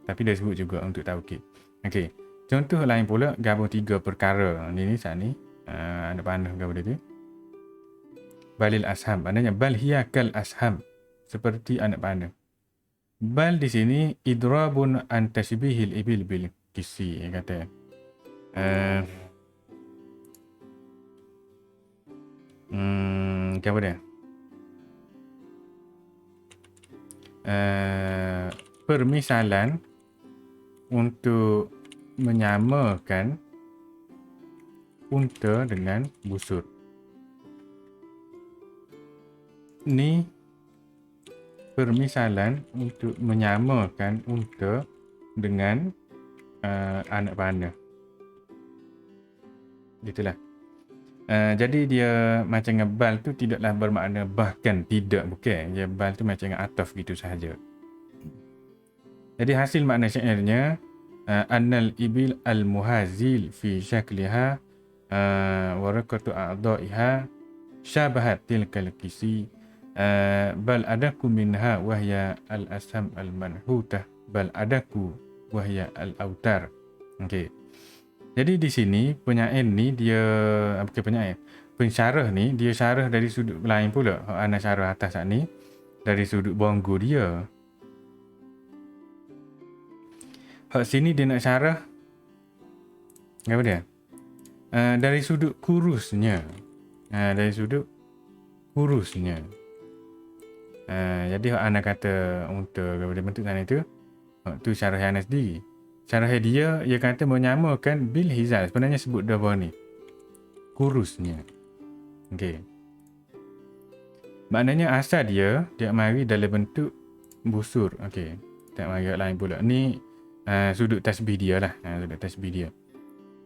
Tapi dia sebut juga untuk taukid. Okey. Contoh lain pula gabung tiga perkara. Ni saat ni anak panah ke benda tu. Balil asham. Maknanya bal hiya kal asham. Seperti anak panah. Bal di sini idrabun an tashbihil ibil bil kisi, kata. Apa dia? Permisalan untuk menyamakan unta dengan busur. Ni permisalan untuk menyamakan unta dengan anak panah. Itulah. Jadi dia macam ngebal tu tidaklah bermakna bahkan tidak, bukan. Dia bal tu macam dengan ataf gitu sahaja. Jadi hasil makna syairnya annal ibil al-muhazil fi syakliha warakatu a'da'iha syabahat tilkal kisi bal adaku minha wahya al-asham al-manhutah bal adaku wahya al-autar. Okey. Jadi di sini penyair ni dia bukan penyair. Pensyarah ni dia syarah dari sudut lain pula. Ana syarah atas saat ni dari sudut bongo dia. Hak sini dia nak syarah apa dia? Dari sudut kurusnya. Dari sudut kurusnya. Jadi hak ana kata unta kepada bentuk sana itu, hak tu syarah ana sendiri. Syarah dia kata menyamakan bil hizal. Sebenarnya sebut dah bawah ni. Kurusnya. Okey. Maknanya asal dia mari dalam bentuk busur. Okey. Tak mari lain pula. Ni sudut tasbih dia lah. Sudut tasbih dia.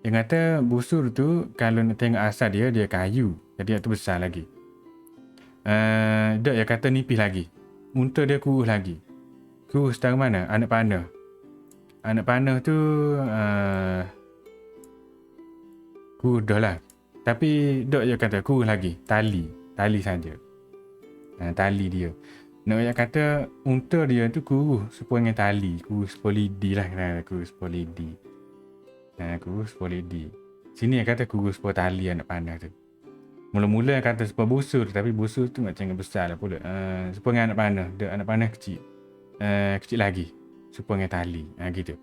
Dia kata busur tu kalau nak tengok asal dia kayu. Jadi tu besar lagi. Dia kata nipis lagi. Unta dia kurus lagi. Kurus setara mana? Anak panah. Anak panah tu kurus dah lah. Tapi dok dia kata kurus lagi. Tali saja. Tali dia. Nak kata unta dia tu kurus serupa dengan tali. Kurus polidi lah. Kurus polidi. Kurus polidi. Sini yang kata kurus serupa tali anak panah tu. Mula-mula kata serupa busur. Tapi busur tu macam besar lah pula. Serupa dengan anak panah. Anak panah kecil. Kecil lagi. Serupa dengan tali. Gitu.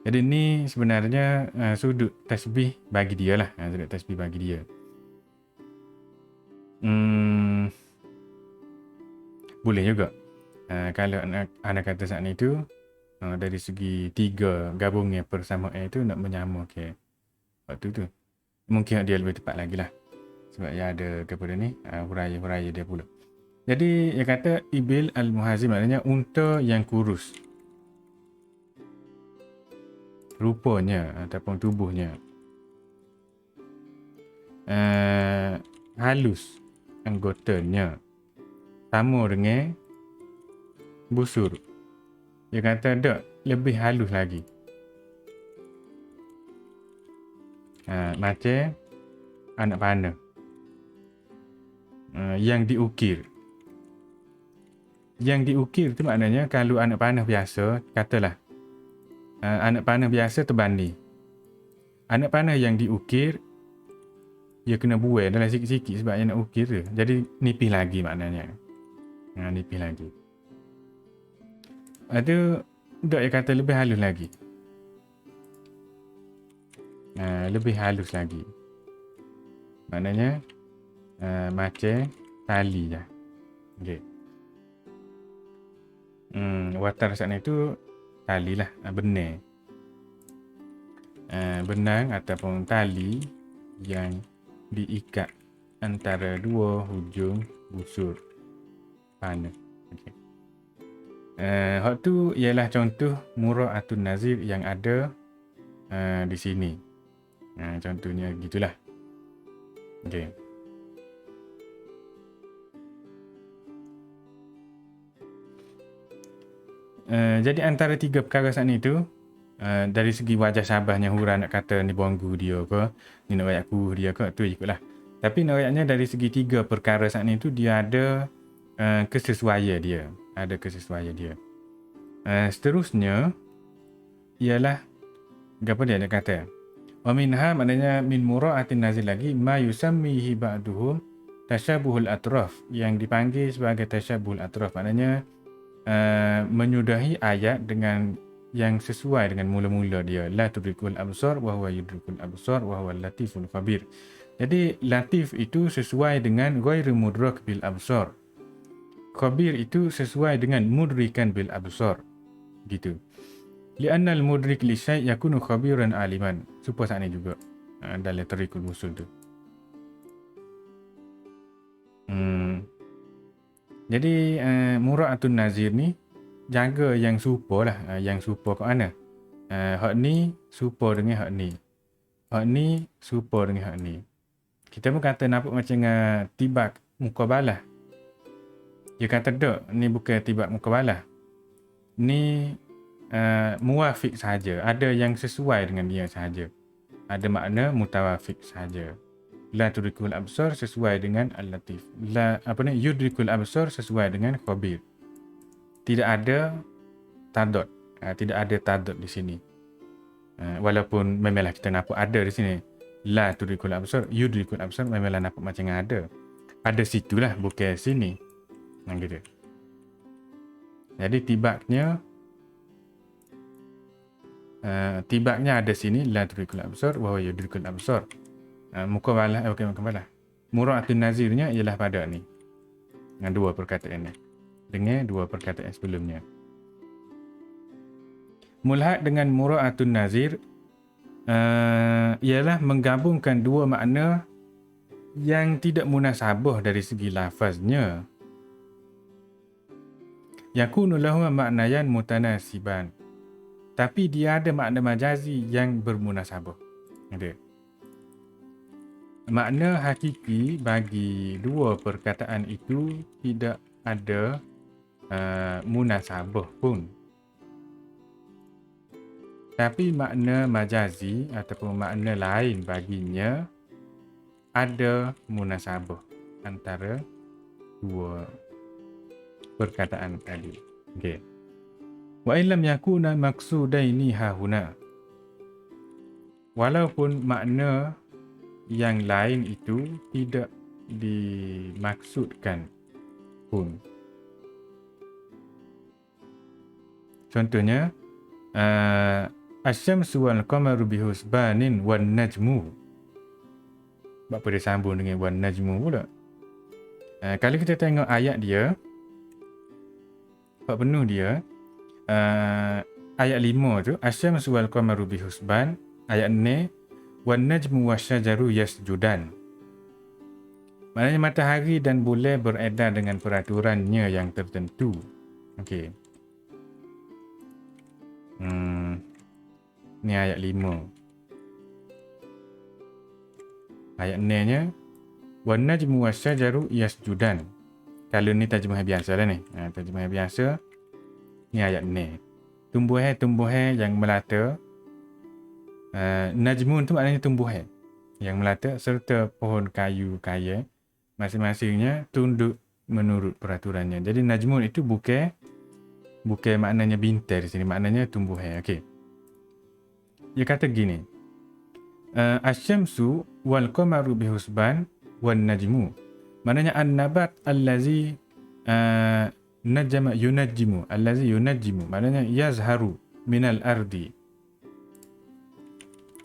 Jadi ni sebenarnya sudut tasbih bagi dia lah. Sudut tasbih bagi dia. Boleh juga. Kalau anak kata saat ni tu dari segi tiga gabungnya persamaan tu nak menyama ke waktu tu. Mungkin dia lebih tepat lagi lah. Sebab dia ada kepada ni huraya-huraya dia pula. Jadi dia kata ibil al-muhazim maknanya unta yang kurus. Rupanya ataupun tubuhnya. Halus anggotanya. Sama dengan busur. Dia kata dek, lebih halus lagi. Macam anak panah. Yang diukir. Yang diukir tu maknanya kalau anak panah biasa, katalah anak panah biasa terbandi. Anak panah yang diukir, dia kena buai dalam sikit-sikit sebab dia nak ukir tu. Jadi nipis lagi maknanya. Nipis lagi. Ada dok yang kata lebih halus lagi. Lebih halus lagi. Maknanya macam tali je. Okay. Watar sana itu tali lah, benang. Benang ataupun tali yang diikat antara dua hujung busur panah. Okay. Hak tu ialah contoh mura'atun nazir yang ada di sini. Contohnya gitulah. Okay. Jadi antara tiga perkara saat ni tu, dari segi wajah Sabahnya hura nak kata ni bonggu dia ke, ni nak rakyat kuh dia ke, tu ikutlah. Tapi nak rakyatnya dari segi tiga perkara saat ni tu dia ada kesesuaian dia. Ada kesesuaian dia. Seterusnya ialah apa dia nak kata? Wa minha maknanya min mura'atin nazil lagi ma yusammihi ba'duhum tasyabuhul atraf, yang dipanggil sebagai tasyabuhul atraf, maknanya menyudahi ayat dengan yang sesuai dengan mula-mula dia. La tudrikul absar wa huwa yudrikul absar wa huwa latiful khabir. Jadi latif itu sesuai dengan ghairu mudrak bil absar. Khabir itu sesuai dengan mudrikan bil absar. Gitu. Li'anna al-mudrik li syai' yakunu khabiran aliman. Supaya saat ni juga dalam tarikul usul tu. Jadi mura'atun nazir ni jaga yang serupa lah. Yang serupa kat mana? Hak ni serupa dengan hak ni. Hak ni serupa dengan hak ni. Kita pun kata nampak macam tibak mukabalah. Dia kata tak, ni bukan tibak mukabalah. Ni muwafiq sahaja. Ada yang sesuai dengan dia sahaja. Ada makna mutawafik sahaja. La tudrikul absar sesuai dengan al-latif. Yudrikul absar sesuai dengan khabir. Tidak ada tadad. Tidak ada tadad di sini. Walaupun memanglah kita nampak ada di sini. La tudrikul absar, yudrikul absar memanglah nampak macam ada. Ada situlah, bukan sini. Gitu. Jadi tibaknya ada sini, la tudrikul absar wa huwa yudrikul absar. Mukabalah. Mura'atun nazirnya ialah pada ni. Dengan dua perkataan ni. Dengan dua perkataan sebelumnya. Mulhaq dengan mura'atun nazir ialah menggabungkan dua makna yang tidak munasabah dari segi lafaznya. Yakunu lahu maknayan mutanasiban. Tapi dia ada makna majazi yang bermunasabah. Ada. Makna hakiki bagi dua perkataan itu tidak ada munasabah pun. Tapi makna majazi ataupun makna lain baginya ada munasabah antara dua perkataan tadi. Okey. Wa illam yakuna maqsudaini hahuna. Walaupun makna yang lain itu tidak dimaksudkan pun. Contohnya, asy-syamsu wal qamaru bihusbanin wan najmu. Apa dia sambung dengan wan najmu pula? Kalau kita tengok ayat dia, bab penuh dia, ayat 5 tu, asy-syamsu wal qamaru bihusban, ayat ni wan najmu wasyajaru yasjudan. Maknanya matahari dan bulan beredar dengan peraturannya yang tertentu. Okey. Ni ayat 5. Ayat 6-nya wan najmu wasyajaru yasjudan. Kalau ni terjemahan biasa lah ni. Terjemahan biasa. Ni ayat 6. tumbuhan yang melata. Najmun tu maknanya tumbuhan yang melata serta pohon kayu kaya. Masing-masingnya tunduk menurut peraturannya. Jadi najmun itu bukan maknanya bintang di sini, maknanya tumbuhan. Okey. Dia kata gini. Asy-syamsu wal qamaru bihusban wan najmu. Maknanya an-nabat allazi najama yunajjimu, allazi yunajjimu. Maknanya yazharu minal ardi.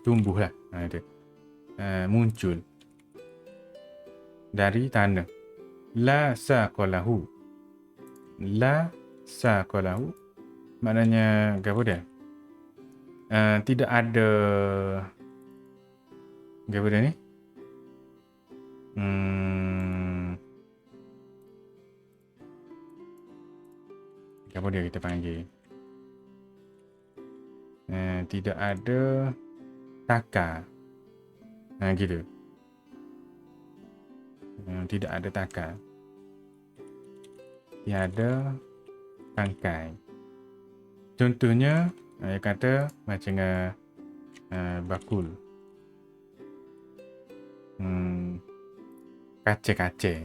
Tumbuhlah. Itu. Muncul dari tanah. La saqalahu. La saqalahu. Maknanya apa dia? Tidak ada apa dia ni? Apa dia kita panggil? Tidak ada takar. Gitu. Tidak ada takar. Tiada tangkai. Contohnya, dia kata macam bakul. Kaca-kaca.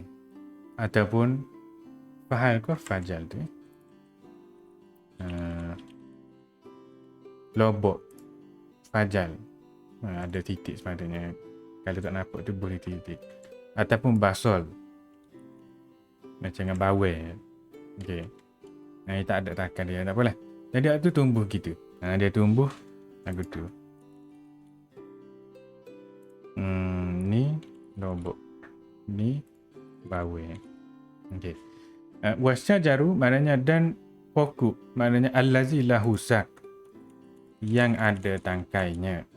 Ataupun fahal ke fajal tu. Lobok. Fajal. Ada titik sepatutnya. Kalau tak nampak tu boleh titik. Ataupun basol. Macam dengan bawel. Okey. Ini tak ada takar dia. Tak apalah. Jadi dia tu tumbuh gitu. Dia tumbuh lagu tu. Ni lobok. Ni bawel. Okey. Wasyajaru maknanya dan pokok. Maknanya allazi lahu sak. Yang ada tangkainya.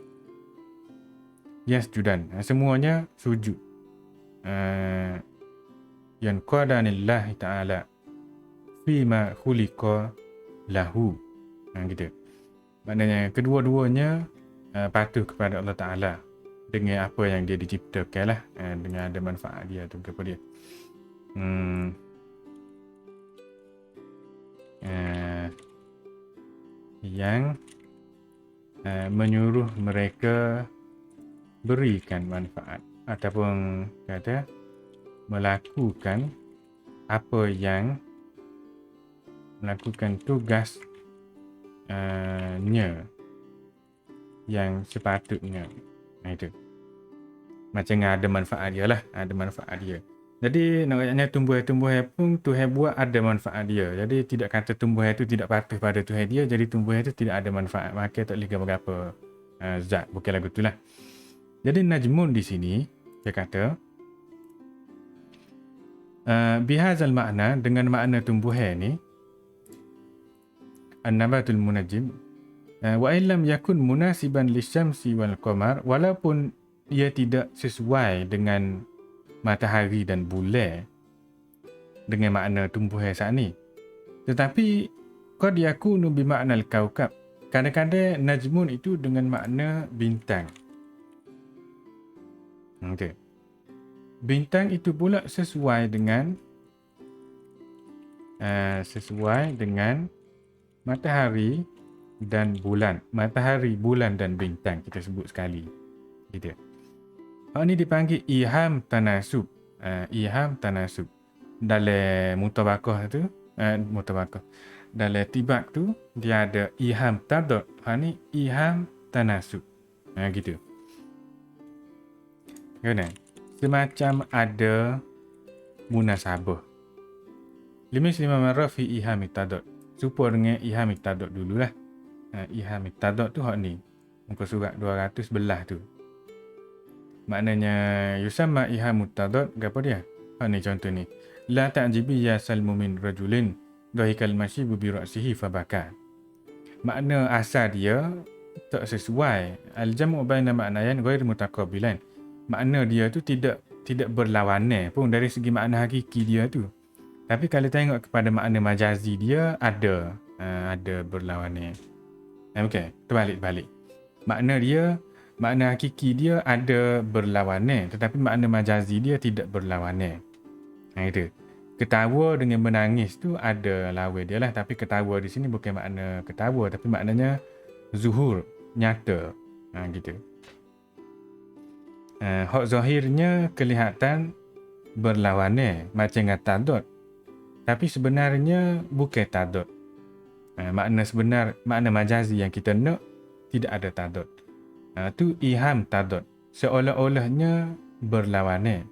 Yasjudan. Semuanya sujud. Yang qadanillahi ta'ala fima khuliqa lahu. Gitu. Maknanya kedua-duanya patuh kepada Allah Ta'ala dengan apa yang dia diciptakan lah. Dengan ada manfaat dia tu kepada dia. Yang menyuruh mereka berikan manfaat ataupun kata melakukan apa yang melakukan tugasnya yang sepatutnya. Itu macam ada manfaat dia lah, ada manfaat dia. Jadi naknya tumbuhan-tumbuhan pun Tuhan buat ada manfaat dia. Jadi tidak kata tumbuhan itu tidak patuh pada Tuhan dia, jadi tumbuhan itu tidak ada manfaat, maka tak boleh apa-apa zat, bukan lagu itulah. Jadi najmun di sini dia kata bihazal makna, dengan makna tumbuhan ni an-nabatul munajjim wa illam yakun munasiban lisyamsi wal qamar, walaupun ia tidak sesuai dengan matahari dan bulan dengan makna tumbuhan saat ni, tetapi qad yakunu bi maknal kaukab, kadang-kadang najmun itu dengan makna bintang. Okey. Bintang itu pula sesuai dengan matahari dan bulan. Matahari, bulan dan bintang kita sebut sekali. Gitu. Hal ni dipanggil iham tanasub. Iham tanasub. Dalam mutabakah tu, dalam tibak tu dia ada iham tadad. Hal ni iham tanasub. Gitu. Kena semacam ada munasabah. Limis lima marah fi iham tadad. Supa dengan iham tadad dululah. Iham tadad tu hak ni. Muka surat 211 tu. Maknanya yusamma iham tadad apa dia? Hak ni contoh ni. La ta'jibi ya salmu min rajulin dhahikal masyibu bi ra'sihi fabaka. Makna asal dia tak sesuai. Al-jam'u baina ma'nayan ghair mutaqabilan. Makna dia tu tidak berlawanan pun dari segi makna hakiki dia tu. Tapi kalau tengok kepada makna majazi dia ada berlawanan. Okey, terbalik. Makna hakiki dia ada berlawanan, tetapi makna majazi dia tidak berlawanan. Itu. ketawa dengan menangis tu ada lawa dia lah. Tapi ketawa di sini bukan makna ketawa, tapi maknanya zuhur, nyata. Gitu. Hak zahirnya kelihatan berlawanan macam dengan tadud. Tapi sebenarnya bukan tadud. Makna majazi yang kita nak tidak ada tadud. Tu iham tadud. Seolah-olahnya berlawanan.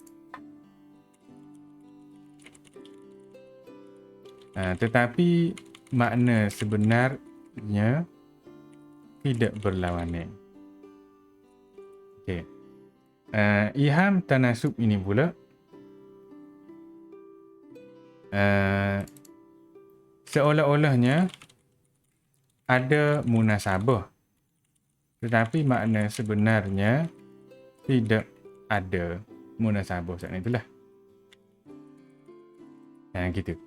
Tetapi makna sebenarnya tidak berlawanan. Okey. Iham tanasub ini pula seolah-olahnya ada munasabah, tetapi makna sebenarnya tidak ada munasabah. Saat itulah. Gitu.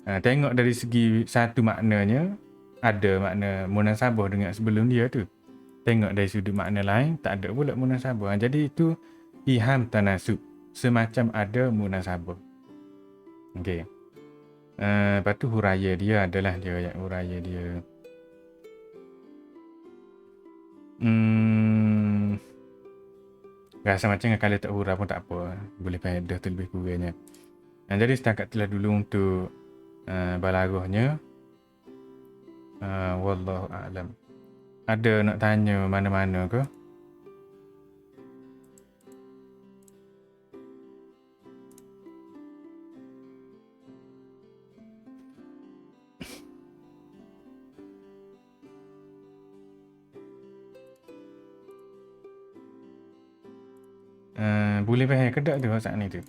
Tengok dari segi satu maknanya ada makna munasabah dengan sebelum dia tu. Tengok dari sudut makna lain tak ada pula munasabah. Jadi itu iham tanasub, semacam ada munasabah. Okey. Lepas tu huraya dia adalah dia ayat huraya dia. Rasa macam kalau tak hurah pun tak apa. Boleh faedah tu lebih kurangnya. Jadi setakat telah dulu untuk balaghahnya. Wallahu a'lam. Ada nak tanya mana-mana ke? Boleh faham ke tak tu saat ni tu?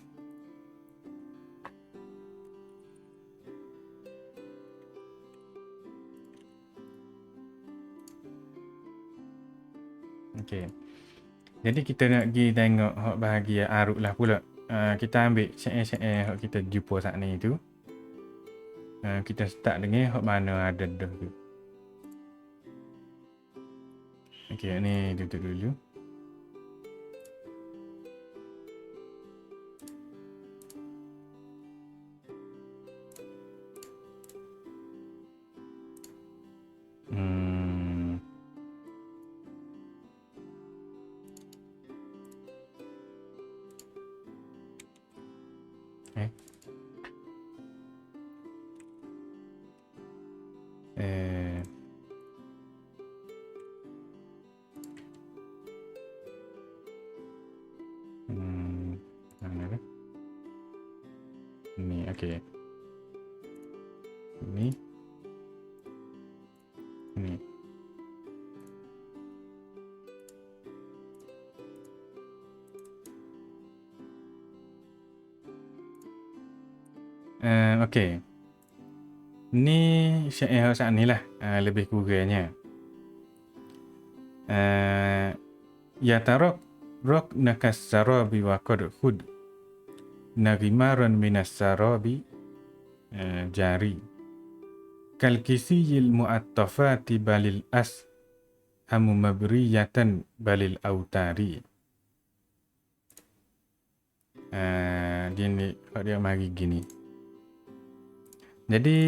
Okey. Jadi kita nak pergi tengok hak bahagian arut lah pula. Kita ambil syair-syair hak kita jumpa saat ni tu. Kita start dengan hak mana ada dah tu. Okey, ni tutup dulu. Mana dah? Ni, okey. Ni. Ni. Okey. Ni syair saat ni lah. Lebih kurangnya. Ya tarok rok nakas sarabi wa qad khud nagimaran minas sarabi jari kal kisiyil mu'attafati balil as hamu mabriyatan balil autari. Dia mari gini. Jadi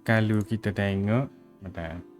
kalau kita tengok, bentar.